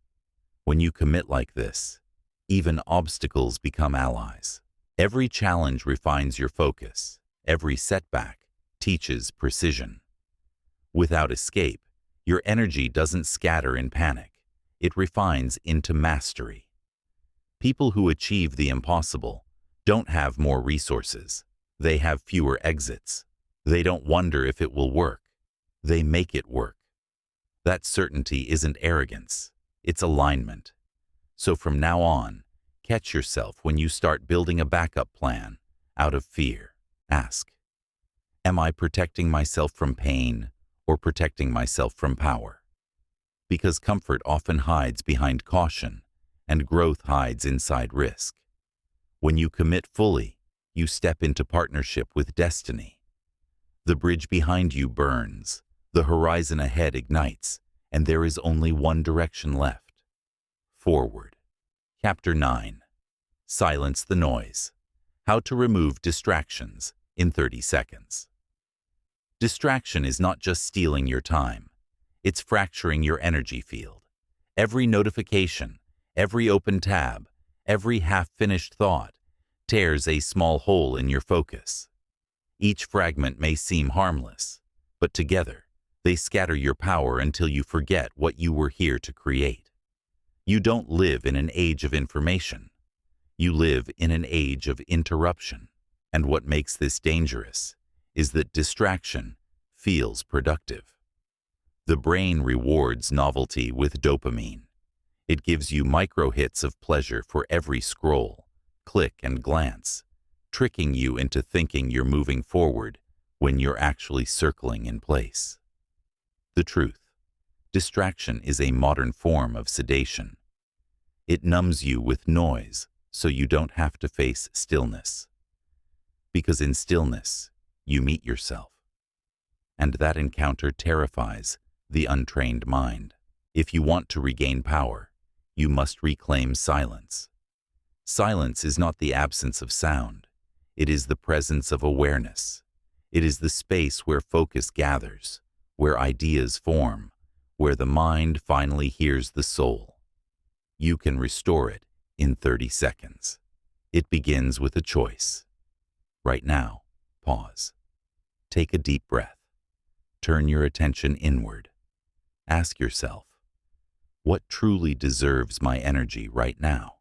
When you commit like this, even obstacles become allies. Every challenge refines your focus. Every setback teaches precision. Without escape, your energy doesn't scatter in panic. It refines into mastery. People who achieve the impossible don't have more resources. They have fewer exits. They don't wonder if it will work. They make it work. That certainty isn't arrogance. It's alignment. So from now on, catch yourself when you start building a backup plan out of fear. Ask, am I protecting myself from pain or protecting myself from power? Because comfort often hides behind caution and growth hides inside risk. When you commit fully, you step into partnership with destiny. The bridge behind you burns, the horizon ahead ignites, and there is only one direction left: forward. Chapter 9. Silence the noise. How to remove distractions in 30 seconds. Distraction is not just stealing your time. It's fracturing your energy field. Every notification, every open tab, every half-finished thought tears a small hole in your focus. Each fragment may seem harmless, but together they scatter your power until you forget what you were here to create. You don't live in an age of information. You live in an age of interruption. And what makes this dangerous is that distraction feels productive. The brain rewards novelty with dopamine. It gives you micro hits of pleasure for every scroll, click, and glance, tricking you into thinking you're moving forward when you're actually circling in place. The truth: distraction is a modern form of sedation. It numbs you with noise so you don't have to face stillness. Because in stillness, you meet yourself. And that encounter terrifies the untrained mind. If you want to regain power, you must reclaim silence. Silence is not the absence of sound. It is the presence of awareness. It is the space where focus gathers, where ideas form, where the mind finally hears the soul. You can restore it in 30 seconds. It begins with a choice. Right now, pause. Take a deep breath. Turn your attention inward. Ask yourself, what truly deserves my energy right now?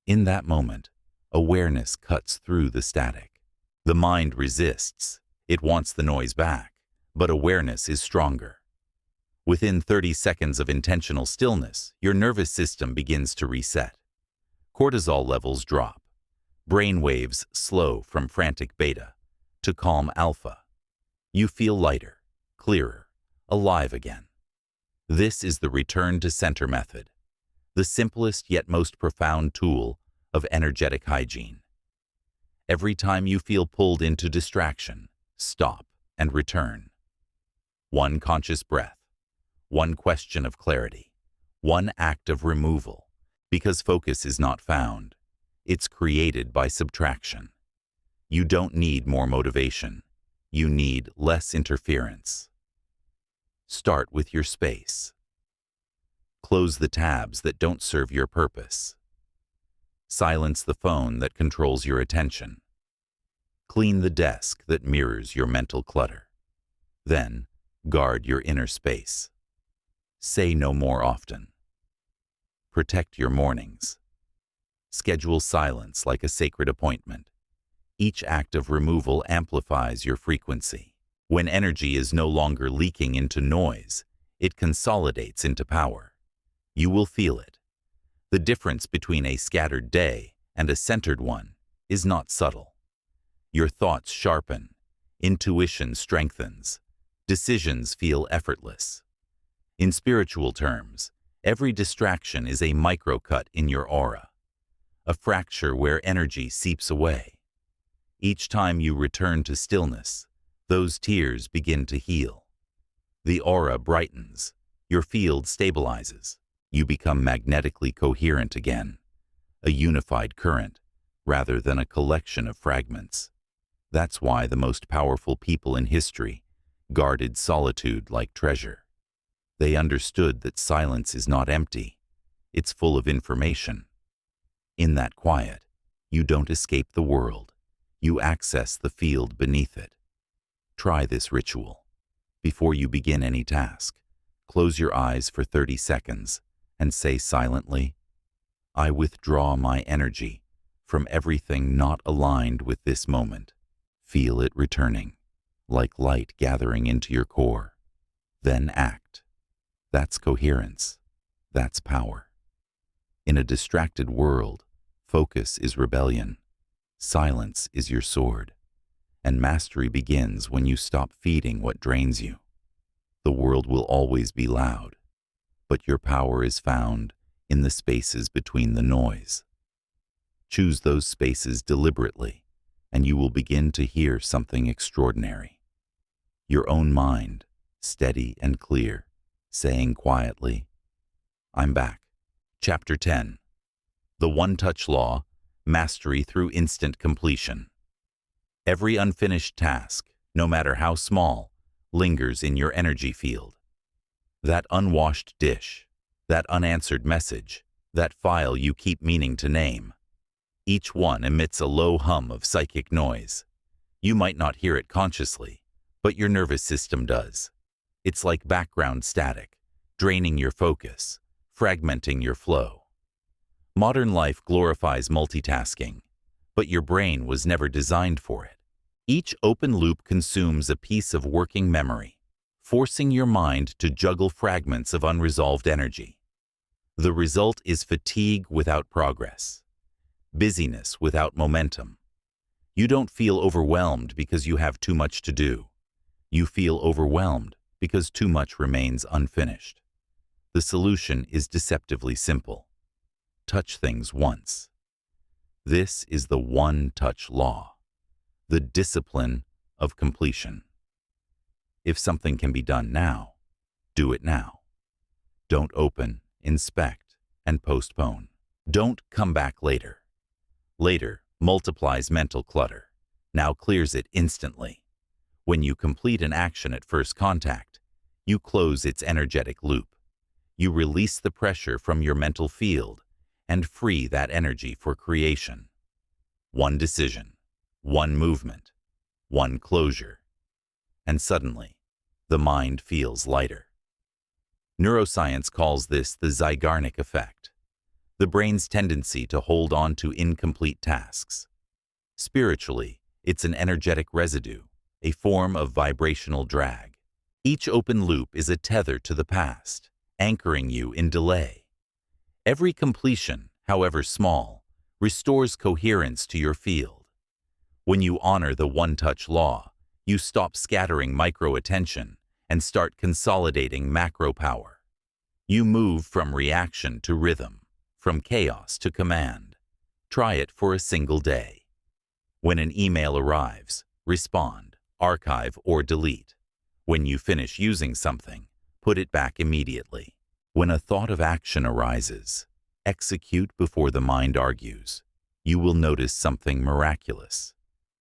In that moment, awareness cuts through the static. The mind resists. It wants the noise back, but awareness is stronger. Within 30 seconds of intentional stillness, your nervous system begins to reset. Cortisol levels drop. Brain waves slow from frantic beta to calm alpha. You feel lighter, clearer, alive again. This is the return to center method, the simplest yet most profound tool of energetic hygiene. Every time you feel pulled into distraction, stop and return. One conscious breath, one question of clarity, one act of removal, because focus is not found. It's created by subtraction. You don't need more motivation. You need less interference. Start with your space. Close the tabs that don't serve your purpose. Silence the phone that controls your attention. Clean the desk that mirrors your mental clutter. Then, Guard your inner space. Say no more often. Protect your mornings. Schedule silence like a sacred appointment. Each act of removal amplifies your frequency. When energy is no longer leaking into noise, it consolidates into power. You will feel it. The difference between a scattered day and a centered one is not subtle. Your thoughts sharpen, intuition strengthens, decisions feel effortless. In spiritual terms, every distraction is a microcut in your aura, a fracture where energy seeps away. Each time you return to stillness, those tears begin to heal. The aura brightens, your field stabilizes, you become magnetically coherent again, a unified current, rather than a collection of fragments. That's why the most powerful people in history guarded solitude like treasure. They understood that silence is not empty, it's full of information. In that quiet, you don't escape the world, you access the field beneath it. Try this ritual. Before you begin any task, close your eyes for 30 seconds and say silently, "I withdraw my energy from everything not aligned with this moment." Feel it returning, like light gathering into your core. Then act. That's coherence. That's power. In a distracted world, focus is rebellion. Silence is your sword. And mastery begins when you stop feeding what drains you. The world will always be loud, but your power is found in the spaces between the noise. Choose those spaces deliberately, and you will begin to hear something extraordinary. Your own mind, steady and clear, saying quietly, "I'm back." Chapter 10. The One-Touch Law, Mastery Through Instant Completion. Every unfinished task, no matter how small, lingers in your energy field. That unwashed dish, that unanswered message, that file you keep meaning to name. Each one emits a low hum of psychic noise. You might not hear it consciously, but your nervous system does. It's like background static, draining your focus, fragmenting your flow. Modern life glorifies multitasking, but your brain was never designed for it. Each open loop consumes a piece of working memory, forcing your mind to juggle fragments of unresolved energy. The result is fatigue without progress, busyness without momentum. You don't feel overwhelmed because you have too much to do. You feel overwhelmed because too much remains unfinished. The solution is deceptively simple. Touch things once. This is the one-touch law, the discipline of completion. If something can be done now, do it now. Don't open, inspect, and postpone. Don't come back later. Later multiplies mental clutter, now clears it instantly. When you complete an action at first contact, you close its energetic loop. You release the pressure from your mental field and free that energy for creation. One decision, one movement, one closure. And suddenly, the mind feels lighter. Neuroscience calls this the Zeigarnik effect, the brain's tendency to hold on to incomplete tasks. Spiritually, it's an energetic residue, a form of vibrational drag. Each open loop is a tether to the past, anchoring you in delay. Every completion, however small, restores coherence to your field. When you honor the one-touch law, you stop scattering micro-attention and start consolidating macro-power. You move from reaction to rhythm, from chaos to command. Try it for a single day. When an email arrives, respond, archive, or delete. When you finish using something, put it back immediately. When a thought of action arises, execute before the mind argues. You will notice something miraculous.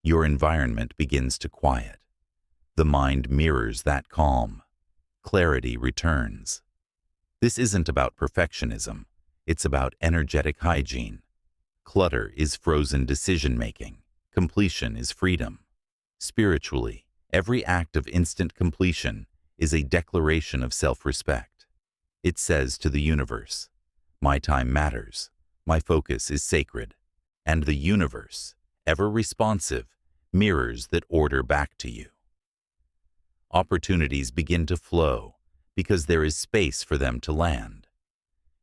Your environment begins to quiet. The mind mirrors that calm. Clarity returns. This isn't about perfectionism. It's about energetic hygiene. Clutter is frozen decision-making. Completion is freedom. Spiritually, every act of instant completion is a declaration of self-respect. It says to the universe, "My time matters, my focus is sacred," and the universe, ever responsive, mirrors that order back to you. Opportunities begin to flow because there is space for them to land.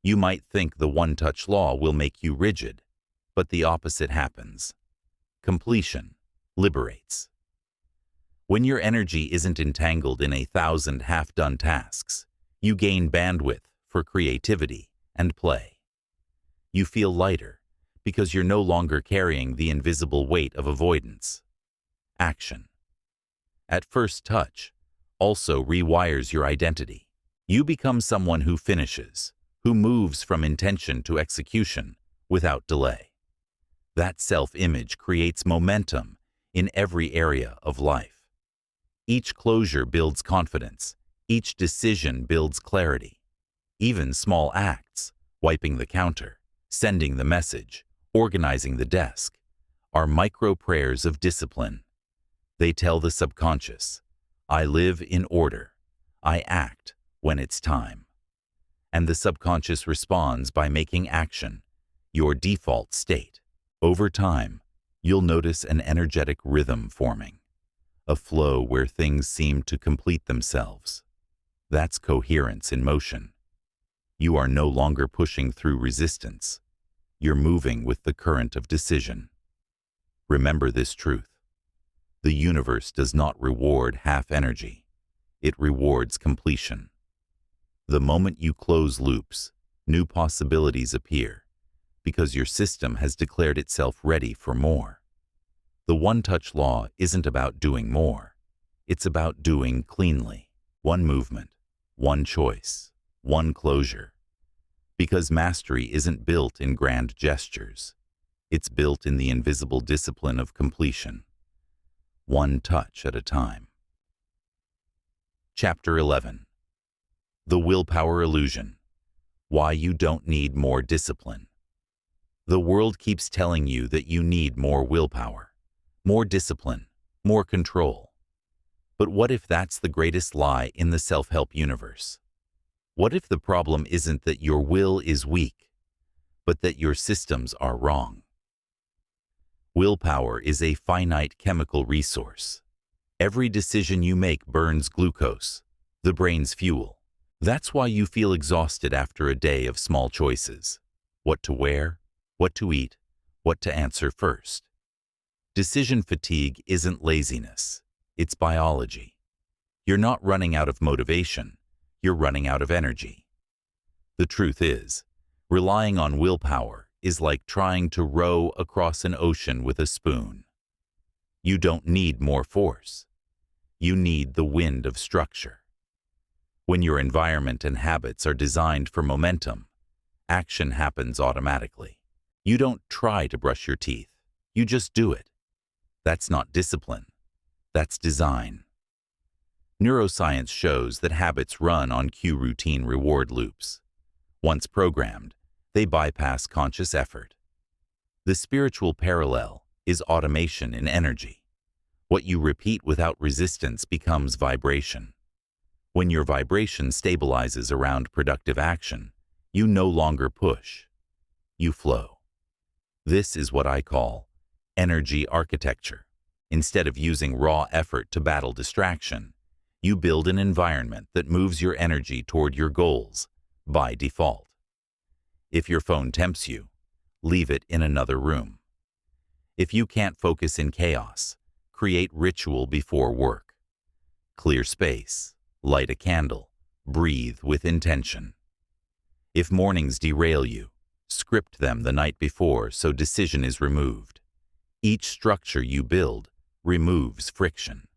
You might think the one-touch law will make you rigid, but the opposite happens. Completion liberates. When your energy isn't entangled in 1,000 half-done tasks, you gain bandwidth for creativity and play. You feel lighter because you're no longer carrying the invisible weight of avoidance. Action. At first touch, also rewires your identity. You become someone who finishes, who moves from intention to execution without delay. That self-image creates momentum in every area of life. Each closure builds confidence. Each decision builds clarity. Even small acts, wiping the counter, sending the message, organizing the desk, are micro-prayers of discipline. They tell the subconscious, "I live in order. I act when it's time." And the subconscious responds by making action your default state. Over time, you'll notice an energetic rhythm forming, a flow where things seem to complete themselves. That's coherence in motion. You are no longer pushing through resistance. You're moving with the current of decision. Remember this truth. The universe does not reward half energy. It rewards completion. The moment you close loops, new possibilities appear, because your system has declared itself ready for more. The one-touch law isn't about doing more. It's about doing cleanly. One movement, one choice, one closure. Because mastery isn't built in grand gestures. It's built in the invisible discipline of completion. One touch at a time. Chapter 11. The Willpower Illusion. Why you don't need more discipline. The world keeps telling you that you need more willpower, more discipline, more control. But what if that's the greatest lie in the self-help universe? What if the problem isn't that your will is weak, but that your systems are wrong? Willpower is a finite chemical resource. Every decision you make burns glucose, the brain's fuel. That's why you feel exhausted after a day of small choices. What to wear, what to eat, what to answer first. Decision fatigue isn't laziness, it's biology. You're not running out of motivation, you're running out of energy. The truth is, relying on willpower is like trying to row across an ocean with a spoon. You don't need more force. You need the wind of structure. When your environment and habits are designed for momentum, action happens automatically. You don't try to brush your teeth. You just do it. That's not discipline. That's design. Neuroscience shows that habits run on cue routine reward loops. Once programmed, they bypass conscious effort. The spiritual parallel is automation in energy. What you repeat without resistance becomes vibration. When your vibration stabilizes around productive action, you no longer push. You flow. This is what I call energy architecture. Instead of using raw effort to battle distraction, you build an environment that moves your energy toward your goals by default. If your phone tempts you, leave it in another room. If you can't focus in chaos, create ritual before work. Clear space, light a candle, breathe with intention. If mornings derail you, script them the night before so decision is removed. Each structure you build removes friction.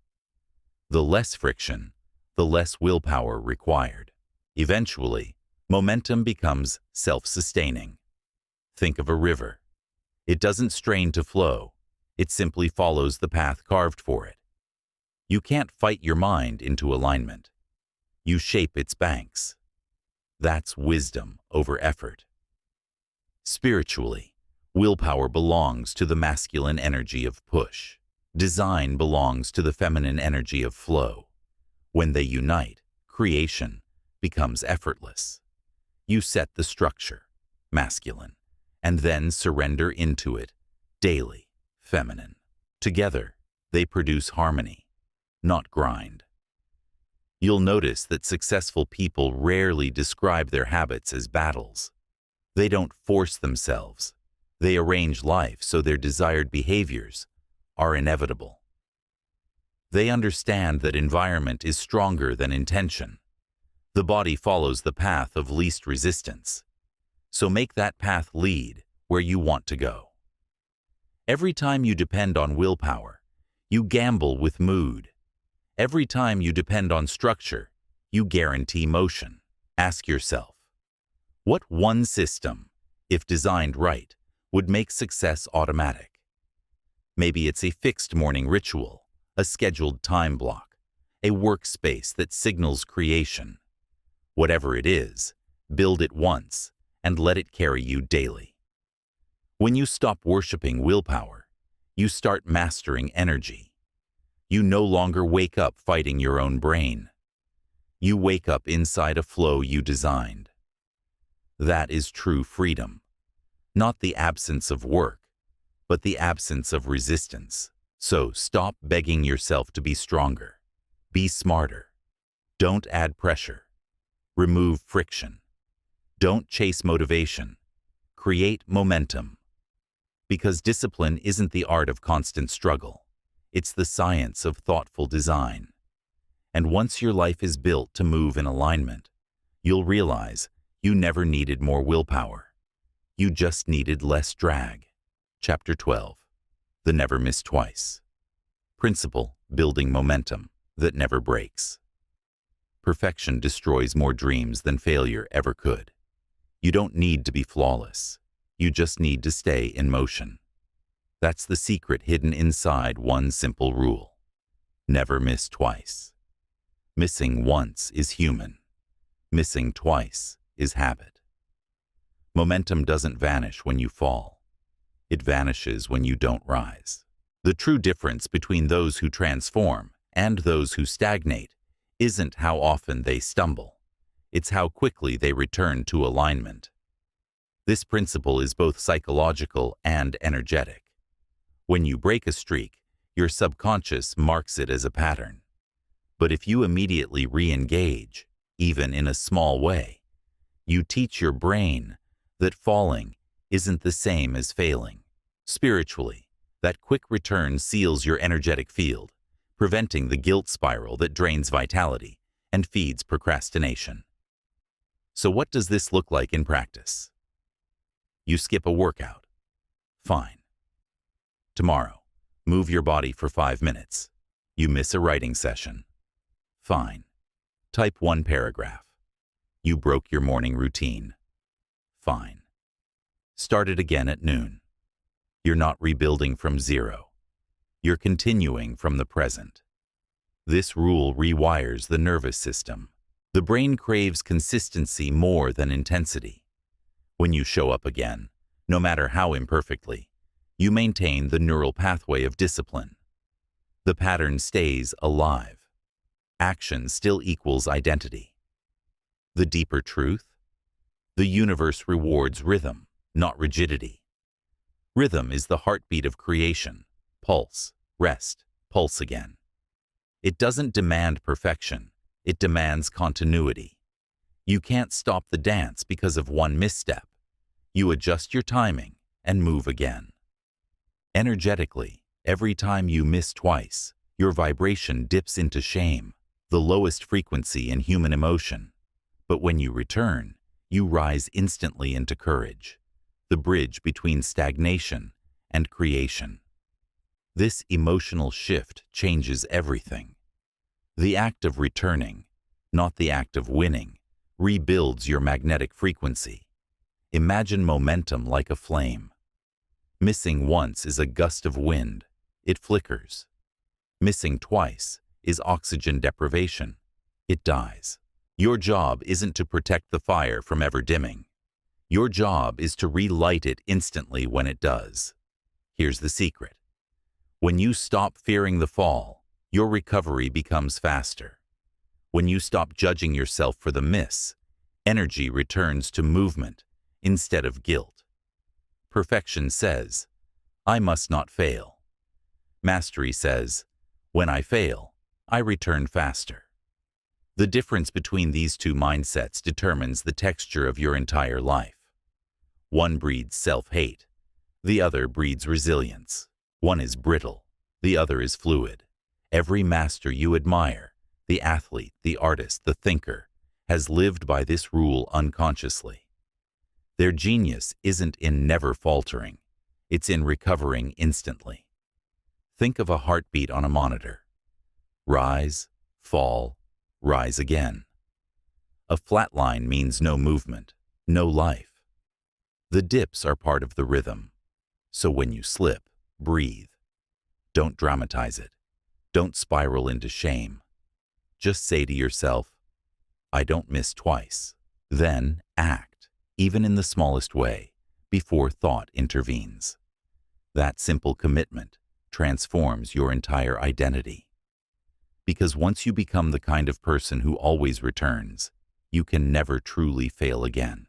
The less friction, the less willpower required. Eventually, momentum becomes self-sustaining. Think of a river. It doesn't strain to flow. It simply follows the path carved for it. You can't fight your mind into alignment. You shape its banks. That's wisdom over effort. Spiritually, willpower belongs to the masculine energy of push. Design belongs to the feminine energy of flow. When they unite, creation becomes effortless. You set the structure, masculine, and then surrender into it, daily, feminine. Together, they produce harmony, not grind. You'll notice that successful people rarely describe their habits as battles. They don't force themselves. They arrange life so their desired behaviors are inevitable. They understand that environment is stronger than intention. The body follows the path of least resistance. So make that path lead where you want to go. Every time you depend on willpower, you gamble with mood. Every time you depend on structure, you guarantee motion. Ask yourself, what one system, if designed right, would make success automatic? Maybe it's a fixed morning ritual, a scheduled time block, a workspace that signals creation. Whatever it is, build it once and let it carry you daily. When you stop worshiping willpower, you start mastering energy. You no longer wake up fighting your own brain. You wake up inside a flow you designed. That is true freedom. Not the absence of work, but the absence of resistance. So stop begging yourself to be stronger. Be smarter. Don't add pressure. Remove friction. Don't chase motivation. Create momentum. Because discipline isn't the art of constant struggle. It's the science of thoughtful design. And once your life is built to move in alignment, you'll realize you never needed more willpower. You just needed less drag. Chapter 12. The Never Miss Twice. Principle: building momentum that never breaks. Perfection destroys more dreams than failure ever could. You don't need to be flawless. You just need to stay in motion. That's the secret hidden inside one simple rule. Never miss twice. Missing once is human. Missing twice is habit. Momentum doesn't vanish when you fall. It vanishes when you don't rise. The true difference between those who transform and those who stagnate isn't how often they stumble. It's how quickly they return to alignment. This principle is both psychological and energetic. When you break a streak, your subconscious marks it as a pattern. But if you immediately re-engage, even in a small way, you teach your brain that falling isn't the same as failing. Spiritually, that quick return seals your energetic field, preventing the guilt spiral that drains vitality and feeds procrastination. So what does this look like in practice? You skip a workout. Fine. Tomorrow, move your body for 5 minutes. You miss a writing session. Fine. Type one paragraph. You broke your morning routine. Fine. Start it again at noon. You're not rebuilding from zero. You're continuing from the present. This rule rewires the nervous system. The brain craves consistency more than intensity. When you show up again, no matter how imperfectly, you maintain the neural pathway of discipline. The pattern stays alive. Action still equals identity. The deeper truth? The universe rewards rhythm, not rigidity. Rhythm is the heartbeat of creation. Pulse, rest, pulse again. It doesn't demand perfection. It demands continuity. You can't stop the dance because of one misstep. You adjust your timing and move again. Energetically, every time you miss twice, your vibration dips into shame, the lowest frequency in human emotion. But when you return, you rise instantly into courage, the bridge between stagnation and creation. This emotional shift changes everything. The act of returning, not the act of winning, rebuilds your magnetic frequency. Imagine momentum like a flame. Missing once is a gust of wind. It flickers. Missing twice is oxygen deprivation. It dies. Your job isn't to protect the fire from ever dimming. Your job is to relight it instantly when it does. Here's the secret. When you stop fearing the fall, your recovery becomes faster. When you stop judging yourself for the miss, energy returns to movement instead of guilt. Perfection says, I must not fail. Mastery says, when I fail, I return faster. The difference between these two mindsets determines the texture of your entire life. One breeds self-hate, the other breeds resilience. One is brittle, the other is fluid. Every master you admire, the athlete, the artist, the thinker, has lived by this rule unconsciously. Their genius isn't in never faltering, it's in recovering instantly. Think of a heartbeat on a monitor. Rise, fall, rise again. A flat line means no movement, no life. The dips are part of the rhythm. So when you slip, breathe. Don't dramatize it. Don't spiral into shame. Just say to yourself, I don't miss twice. Then act, even in the smallest way, before thought intervenes. That simple commitment transforms your entire identity. Because once you become the kind of person who always returns, you can never truly fail again.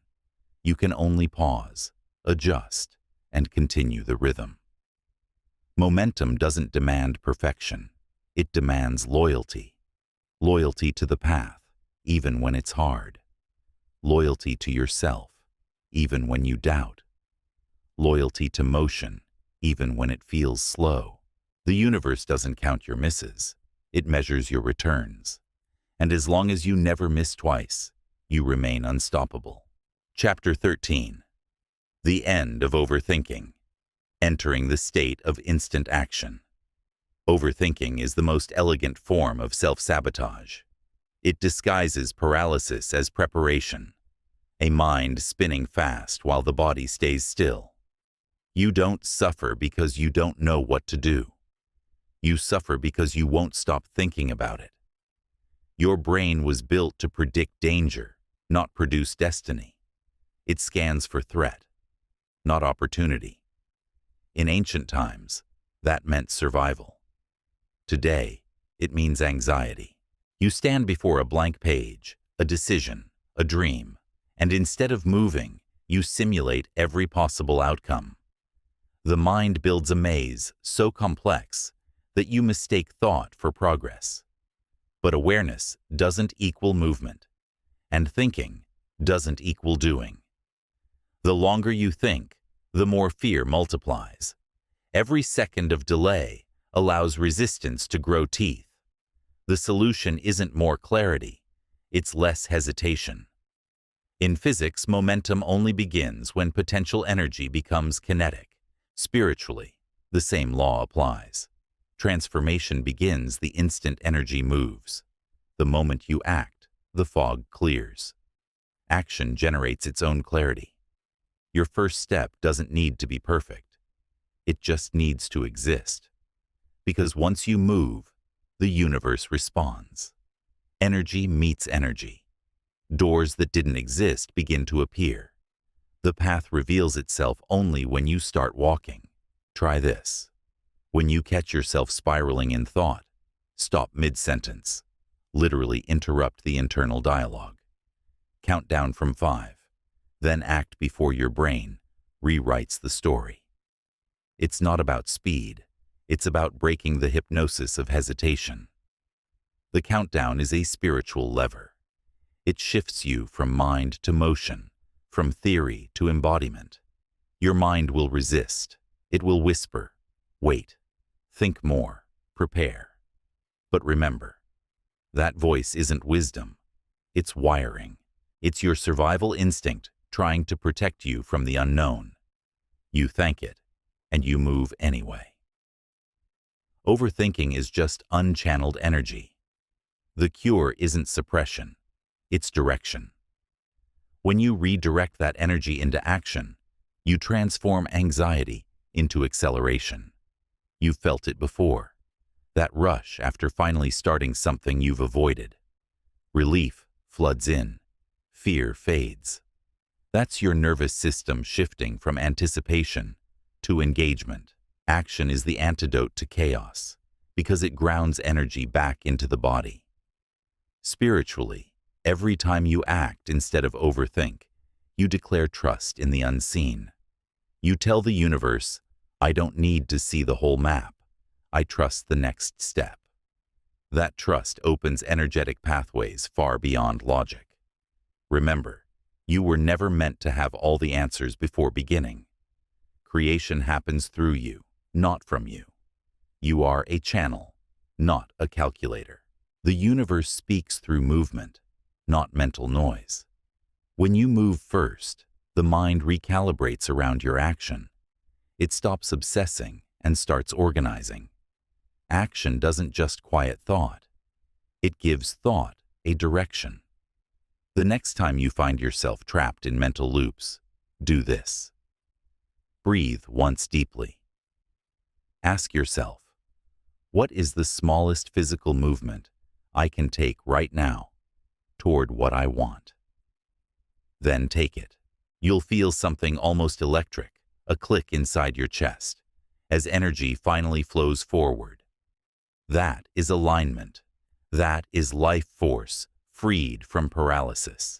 You can only pause, adjust, and continue the rhythm. Momentum doesn't demand perfection. It demands loyalty. Loyalty to the path, even when it's hard. Loyalty to yourself, even when you doubt. Loyalty to motion, even when it feels slow. The universe doesn't count your misses. It measures your returns. And as long as you never miss twice, you remain unstoppable. Chapter 13. The End of Overthinking. Entering the state of instant action. Overthinking is the most elegant form of self-sabotage. It disguises paralysis as preparation, a mind spinning fast while the body stays still. You don't suffer because you don't know what to do. You suffer because you won't stop thinking about it. Your brain was built to predict danger, not produce destiny. It scans for threat, not opportunity. In ancient times, that meant survival. Today, it means anxiety. You stand before a blank page, a decision, a dream, and instead of moving, you simulate every possible outcome. The mind builds a maze so complex that you mistake thought for progress. But awareness doesn't equal movement, and thinking doesn't equal doing. The longer you think, the more fear multiplies. Every second of delay allows resistance to grow teeth. The solution isn't more clarity, it's less hesitation. In physics, momentum only begins when potential energy becomes kinetic. Spiritually, the same law applies. Transformation begins the instant energy moves. The moment you act, the fog clears. Action generates its own clarity. Your first step doesn't need to be perfect. It just needs to exist. Because once you move, the universe responds. Energy meets energy. Doors that didn't exist begin to appear. The path reveals itself only when you start walking. Try this. When you catch yourself spiraling in thought, stop mid-sentence. Literally interrupt the internal dialogue. Count down from 5. Then act before your brain rewrites the story. It's not about speed. It's about breaking the hypnosis of hesitation. The countdown is a spiritual lever. It shifts you from mind to motion, from theory to embodiment. Your mind will resist. It will whisper, wait, think more, prepare. But remember, that voice isn't wisdom. It's wiring. It's your survival instinct trying to protect you from the unknown. You thank it, and you move anyway. Overthinking is just unchanneled energy. The cure isn't suppression, it's direction. When you redirect that energy into action, you transform anxiety into acceleration. You've felt it before. That rush after finally starting something you've avoided. Relief floods in. Fear fades. That's your nervous system shifting from anticipation to engagement. Action is the antidote to chaos because it grounds energy back into the body. Spiritually, every time you act instead of overthink, you declare trust in the unseen. You tell the universe, I don't need to see the whole map. I trust the next step. That trust opens energetic pathways far beyond logic. Remember, you were never meant to have all the answers before beginning. Creation happens through you, not from you. You are a channel, not a calculator. The universe speaks through movement, not mental noise. When you move first, the mind recalibrates around your action. It stops obsessing and starts organizing. Action doesn't just quiet thought. It gives thought a direction. The next time you find yourself trapped in mental loops, do this. Breathe once deeply. Ask yourself, what is the smallest physical movement I can take right now toward what I want? Then take it. You'll feel something almost electric, a click inside your chest, as energy finally flows forward. That is alignment. That is life force freed from paralysis.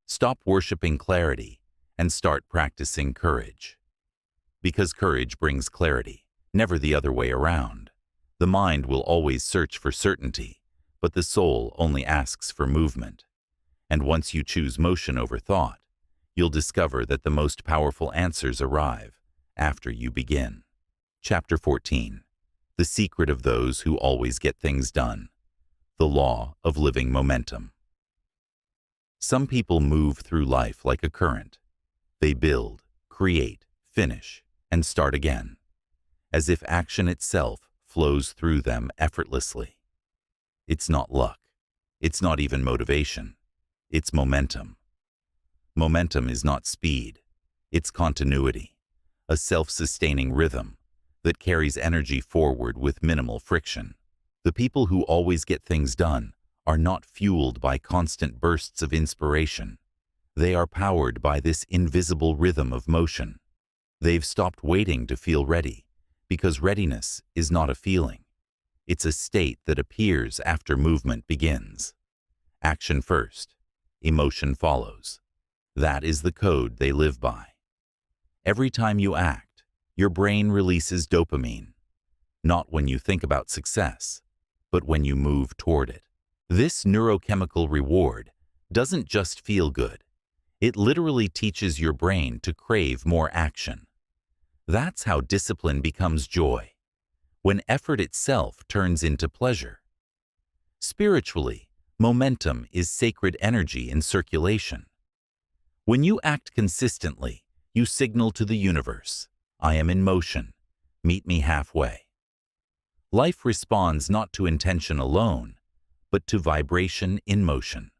Stop worshiping clarity and start practicing courage. Because courage brings clarity, never the other way around. The mind will always search for certainty, but the soul only asks for movement. And once you choose motion over thought, you'll discover that the most powerful answers arrive after you begin. Chapter 14. The secret of those who always get things done. The law of living momentum. Some people move through life like a current. They build, create, finish, and start again, as if action itself flows through them effortlessly. It's not luck. It's not even motivation. It's momentum. Momentum is not speed. It's continuity, a self-sustaining rhythm that carries energy forward with minimal friction. The people who always get things done are not fueled by constant bursts of inspiration. They are powered by this invisible rhythm of motion. They've stopped waiting to feel ready, because readiness is not a feeling. It's a state that appears after movement begins. Action first, emotion follows. That is the code they live by. Every time you act, your brain releases dopamine, not when you think about success, but when you move toward it. This neurochemical reward doesn't just feel good. It literally teaches your brain to crave more action. That's how discipline becomes joy, when effort itself turns into pleasure. Spiritually, momentum is sacred energy in circulation. When you act consistently, you signal to the universe, I am in motion, meet me halfway. Life responds not to intention alone, but to vibration in motion.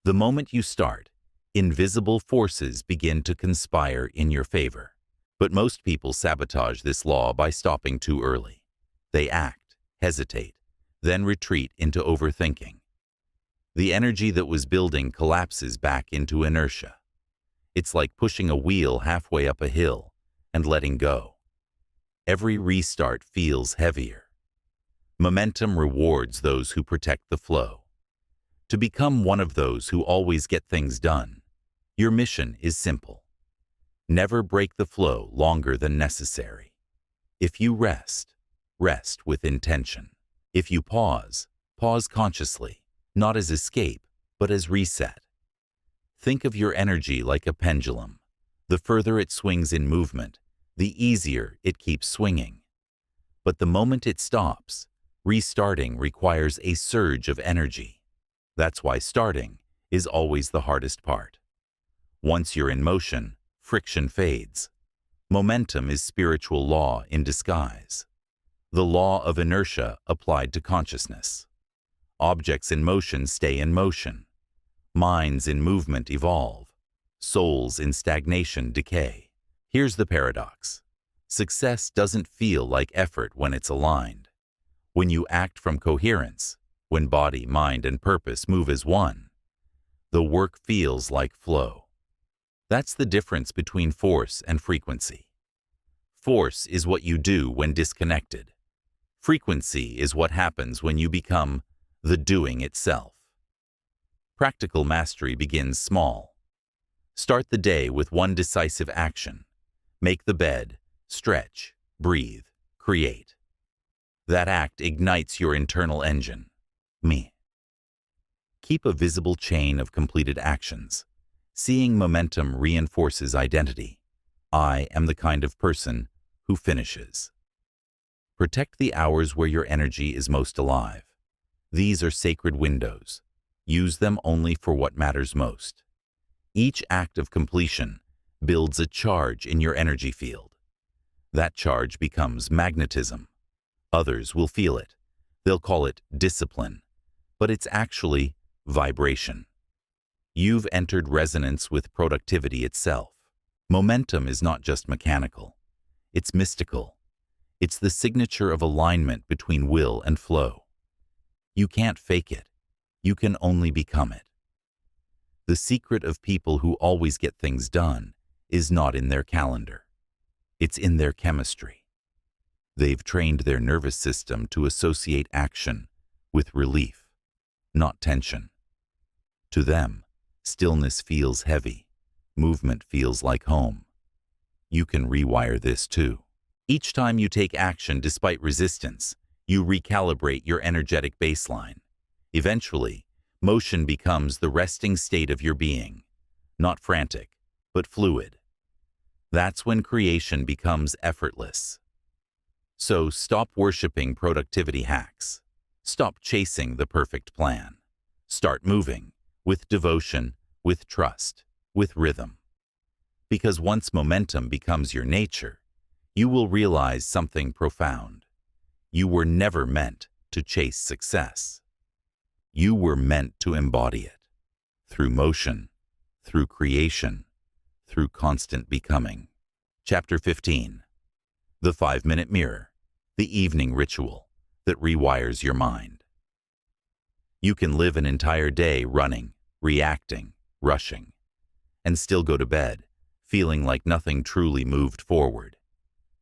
The moment you start, invisible forces begin to conspire in your favor. But most people sabotage this law by stopping too early. They act, hesitate, then retreat into overthinking. The energy that was building collapses back into inertia. It's like pushing a wheel halfway up a hill and letting go. Every restart feels heavier. Momentum rewards those who protect the flow. To become one of those who always get things done, your mission is simple. Never break the flow longer than necessary. If you rest, rest with intention. If you pause, pause consciously, not as escape, but as reset. Think of your energy like a pendulum. The further it swings in movement, the easier it keeps swinging. But the moment it stops, restarting requires a surge of energy. That's why starting is always the hardest part. Once you're in motion, friction fades. Momentum is spiritual law in disguise. The law of inertia applied to consciousness. Objects in motion stay in motion. Minds in movement evolve. Souls in stagnation decay. Here's the paradox. Success doesn't feel like effort when it's aligned. When you act from coherence, when body, mind, and purpose move as one, the work feels like flow. That's the difference between force and frequency. Force is what you do when disconnected. Frequency is what happens when you become the doing itself. Practical mastery begins small. Start the day with one decisive action. Make the bed, stretch, breathe, create. That act ignites your internal engine, me. Keep a visible chain of completed actions. Seeing momentum reinforces identity. I am the kind of person who finishes. Protect the hours where your energy is most alive. These are sacred windows. Use them only for what matters most. Each act of completion builds a charge in your energy field. That charge becomes magnetism. Others will feel it. They'll call it discipline, but it's actually vibration. You've entered resonance with productivity itself. Momentum is not just mechanical. It's mystical. It's the signature of alignment between will and flow. You can't fake it. You can only become it. The secret of people who always get things done is not in their calendar. It's in their chemistry. They've trained their nervous system to associate action with relief, not tension. To them, stillness feels heavy. Movement feels like home. You can rewire this too. Each time you take action despite resistance, you recalibrate your energetic baseline. Eventually, motion becomes the resting state of your being, not frantic, but fluid. That's when creation becomes effortless. So stop worshiping productivity hacks. Stop chasing the perfect plan. Start moving with devotion, with trust, with rhythm. Because once momentum becomes your nature, you will realize something profound. You were never meant to chase success. You were meant to embody it. Through motion, through creation, through constant becoming. Chapter 15. The 5-minute mirror, the evening ritual that rewires your mind. You can live an entire day running, reacting, rushing, and still go to bed, feeling like nothing truly moved forward.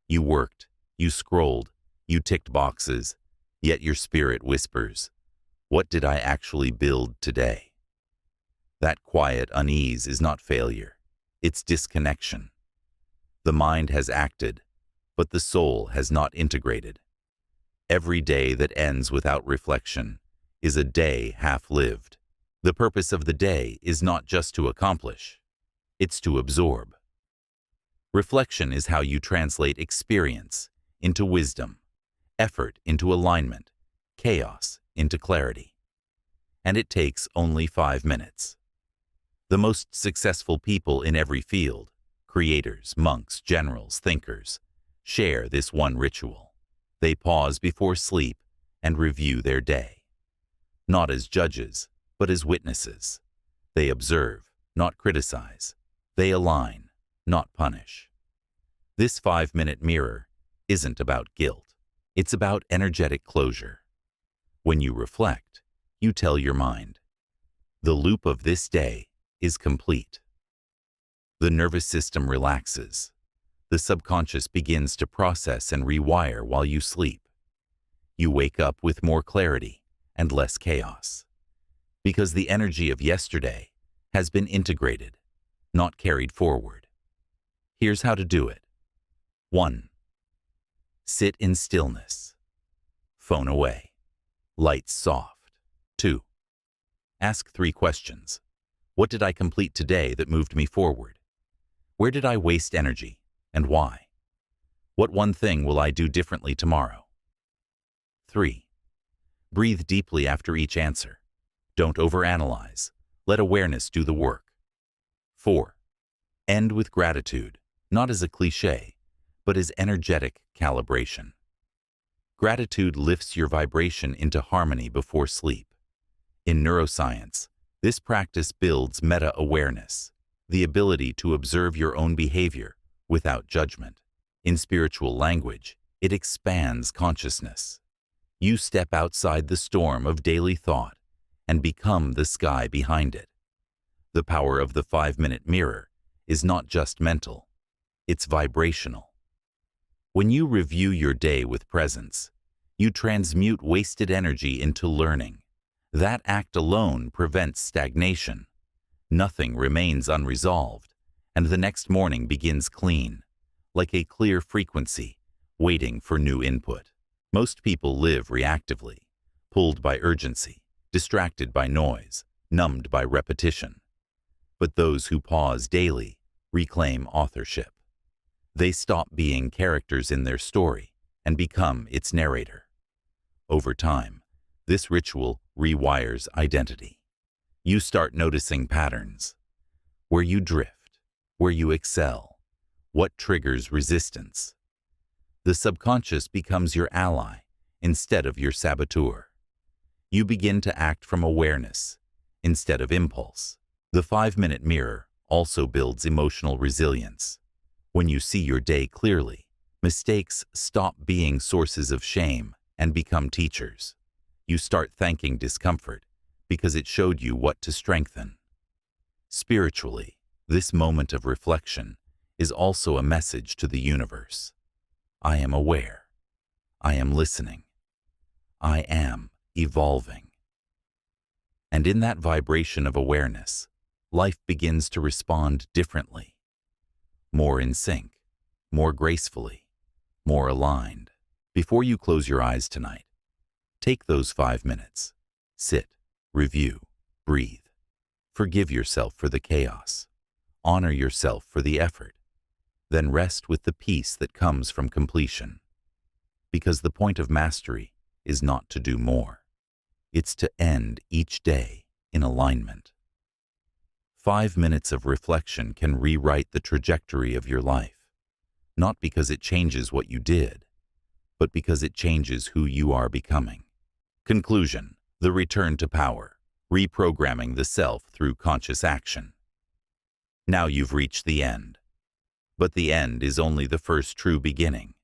You worked, you scrolled, you ticked boxes, yet your spirit whispers, "What did I actually build today?" That quiet unease is not failure, it's disconnection. The mind has acted, but the soul has not integrated. Every day that ends without reflection is a day half-lived. The purpose of the day is not just to accomplish, it's to absorb. Reflection is how you translate experience into wisdom, effort into alignment, chaos into clarity. And it takes only 5 minutes. The most successful people in every field, creators, monks, generals, thinkers, share this one ritual. They pause before sleep and review their day. Not as judges, but as witnesses. They observe, not criticize. They align, not punish. This 5-minute mirror isn't about guilt. It's about energetic closure. When you reflect, you tell your mind, the loop of this day is complete. The nervous system relaxes. The subconscious begins to process and rewire while you sleep. You wake up with more clarity and less chaos, because the energy of yesterday has been integrated, not carried forward. Here's how to do it. 1. Sit in stillness. Phone away. Lights soft. 2. Ask 3 questions. What did I complete today that moved me forward? Where did I waste energy, and why? What one thing will I do differently tomorrow? 3. Breathe deeply after each answer. Don't overanalyze. Let awareness do the work. 4. End with gratitude, not as a cliché, but as energetic calibration. Gratitude lifts your vibration into harmony before sleep. In neuroscience, this practice builds meta-awareness, the ability to observe your own behavior without judgment. In spiritual language, it expands consciousness. You step outside the storm of daily thought and become the sky behind it. The power of the 5-minute mirror is not just mental, it's vibrational. When you review your day with presence, you transmute wasted energy into learning, That act alone prevents stagnation. Nothing remains unresolved, and the next morning begins clean, like a clear frequency, waiting for new input. Most people live reactively, pulled by urgency, distracted by noise, numbed by repetition. But those who pause daily reclaim authorship. They stop being characters in their story and become its narrator. Over time, this ritual rewires identity. You start noticing patterns, where you drift, where you excel, what triggers resistance. The subconscious becomes your ally instead of your saboteur. You begin to act from awareness instead of impulse. The 5-minute mirror also builds emotional resilience. When you see your day clearly, mistakes stop being sources of shame and become teachers. You start thanking discomfort because it showed you what to strengthen. Spiritually, this moment of reflection is also a message to the universe. I am aware. I am listening. I am evolving. And in that vibration of awareness, life begins to respond differently. More in sync, more gracefully, more aligned. Before you close your eyes tonight, take those 5 minutes. Sit, review, breathe. Forgive yourself for the chaos. Honor yourself for the effort. Then rest with the peace that comes from completion. Because the point of mastery is not to do more. It's to end each day in alignment. 5 minutes of reflection can rewrite the trajectory of your life, not because it changes what you did, but because it changes who you are becoming. Conclusion: the return to power, reprogramming the self through conscious action. Now you've reached the end. But the end is only the first true beginning.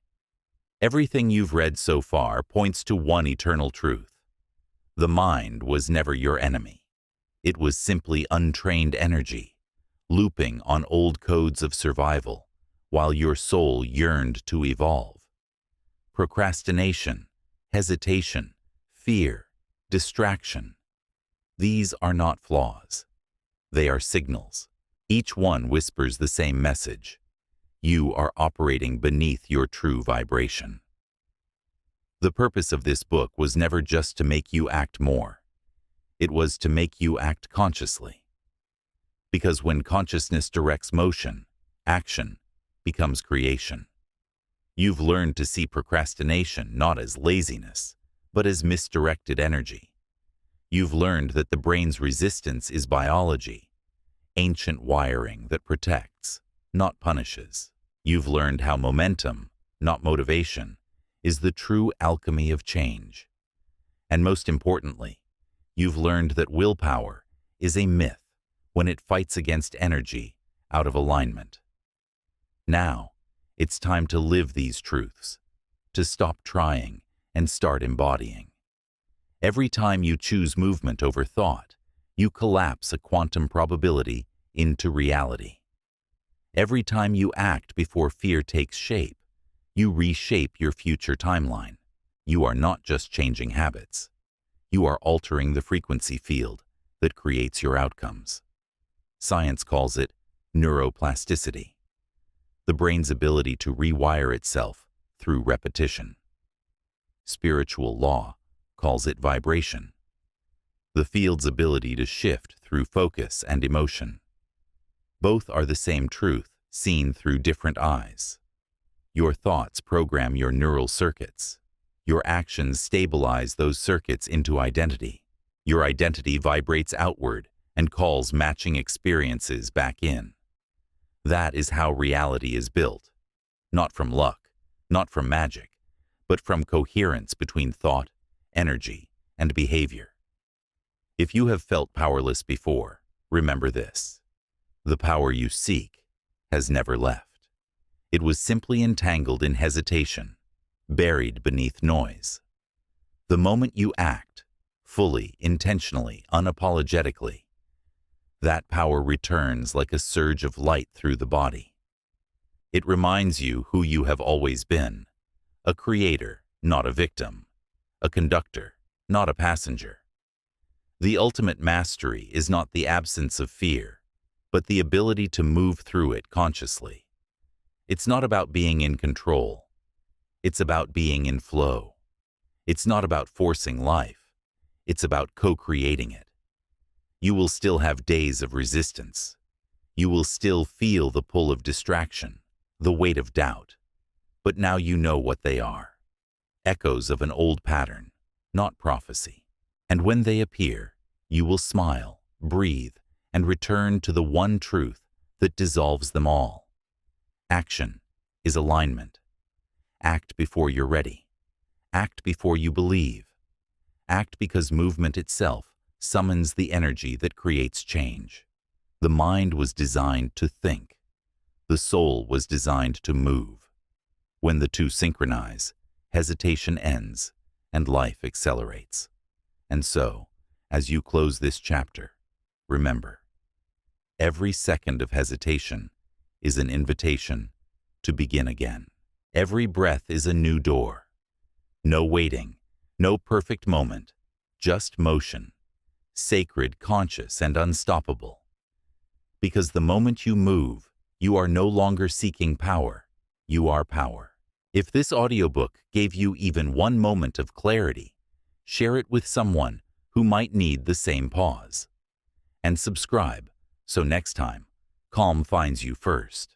Everything you've read so far points to one eternal truth. The mind was never your enemy. It was simply untrained energy, looping on old codes of survival, while your soul yearned to evolve. Procrastination, hesitation, fear, distraction. These are not flaws. They are signals. Each one whispers the same message. You are operating beneath your true vibration. The purpose of this book was never just to make you act more. It was to make you act consciously. Because when consciousness directs motion, action becomes creation. You've learned to see procrastination not as laziness, but as misdirected energy. You've learned that the brain's resistance is biology, ancient wiring that protects, not punishes. You've learned how momentum, not motivation, is the true alchemy of change. And most importantly, you've learned that willpower is a myth when it fights against energy out of alignment. Now, it's time to live these truths, to stop trying and start embodying. Every time you choose movement over thought, you collapse a quantum probability into reality. Every time you act before fear takes shape, you reshape your future timeline. You are not just changing habits. You are altering the frequency field that creates your outcomes. Science calls it neuroplasticity, the brain's ability to rewire itself through repetition. Spiritual law calls it vibration, the field's ability to shift through focus and emotion. Both are the same truth, seen through different eyes. Your thoughts program your neural circuits. Your actions stabilize those circuits into identity. Your identity vibrates outward and calls matching experiences back in. That is how reality is built. Not from luck, not from magic, but from coherence between thought, energy, and behavior. If you have felt powerless before, remember this. The power you seek has never left. It was simply entangled in hesitation, buried beneath noise. The moment you act, fully, intentionally, unapologetically, that power returns like a surge of light through the body. It reminds you who you have always been, a creator, not a victim, a conductor, not a passenger. The ultimate mastery is not the absence of fear, but the ability to move through it consciously. It's not about being in control. It's about being in flow. It's not about forcing life. It's about co-creating it. You will still have days of resistance. You will still feel the pull of distraction, the weight of doubt. But now you know what they are. Echoes of an old pattern, not prophecy. And when they appear, you will smile, breathe, and return to the one truth that dissolves them all. Action is alignment. Act before you're ready. Act before you believe. Act because movement itself summons the energy that creates change. The mind was designed to think. The soul was designed to move. When the two synchronize, hesitation ends and life accelerates. And so, as you close this chapter, remember, every second of hesitation is an invitation to begin again. Every breath is a new door. No waiting, no perfect moment, just motion, sacred, conscious, and unstoppable. Because the moment you move, you are no longer seeking power, you are power. If this audiobook gave you even one moment of clarity, share it with someone who might need the same pause. And subscribe, so next time, calm finds you first.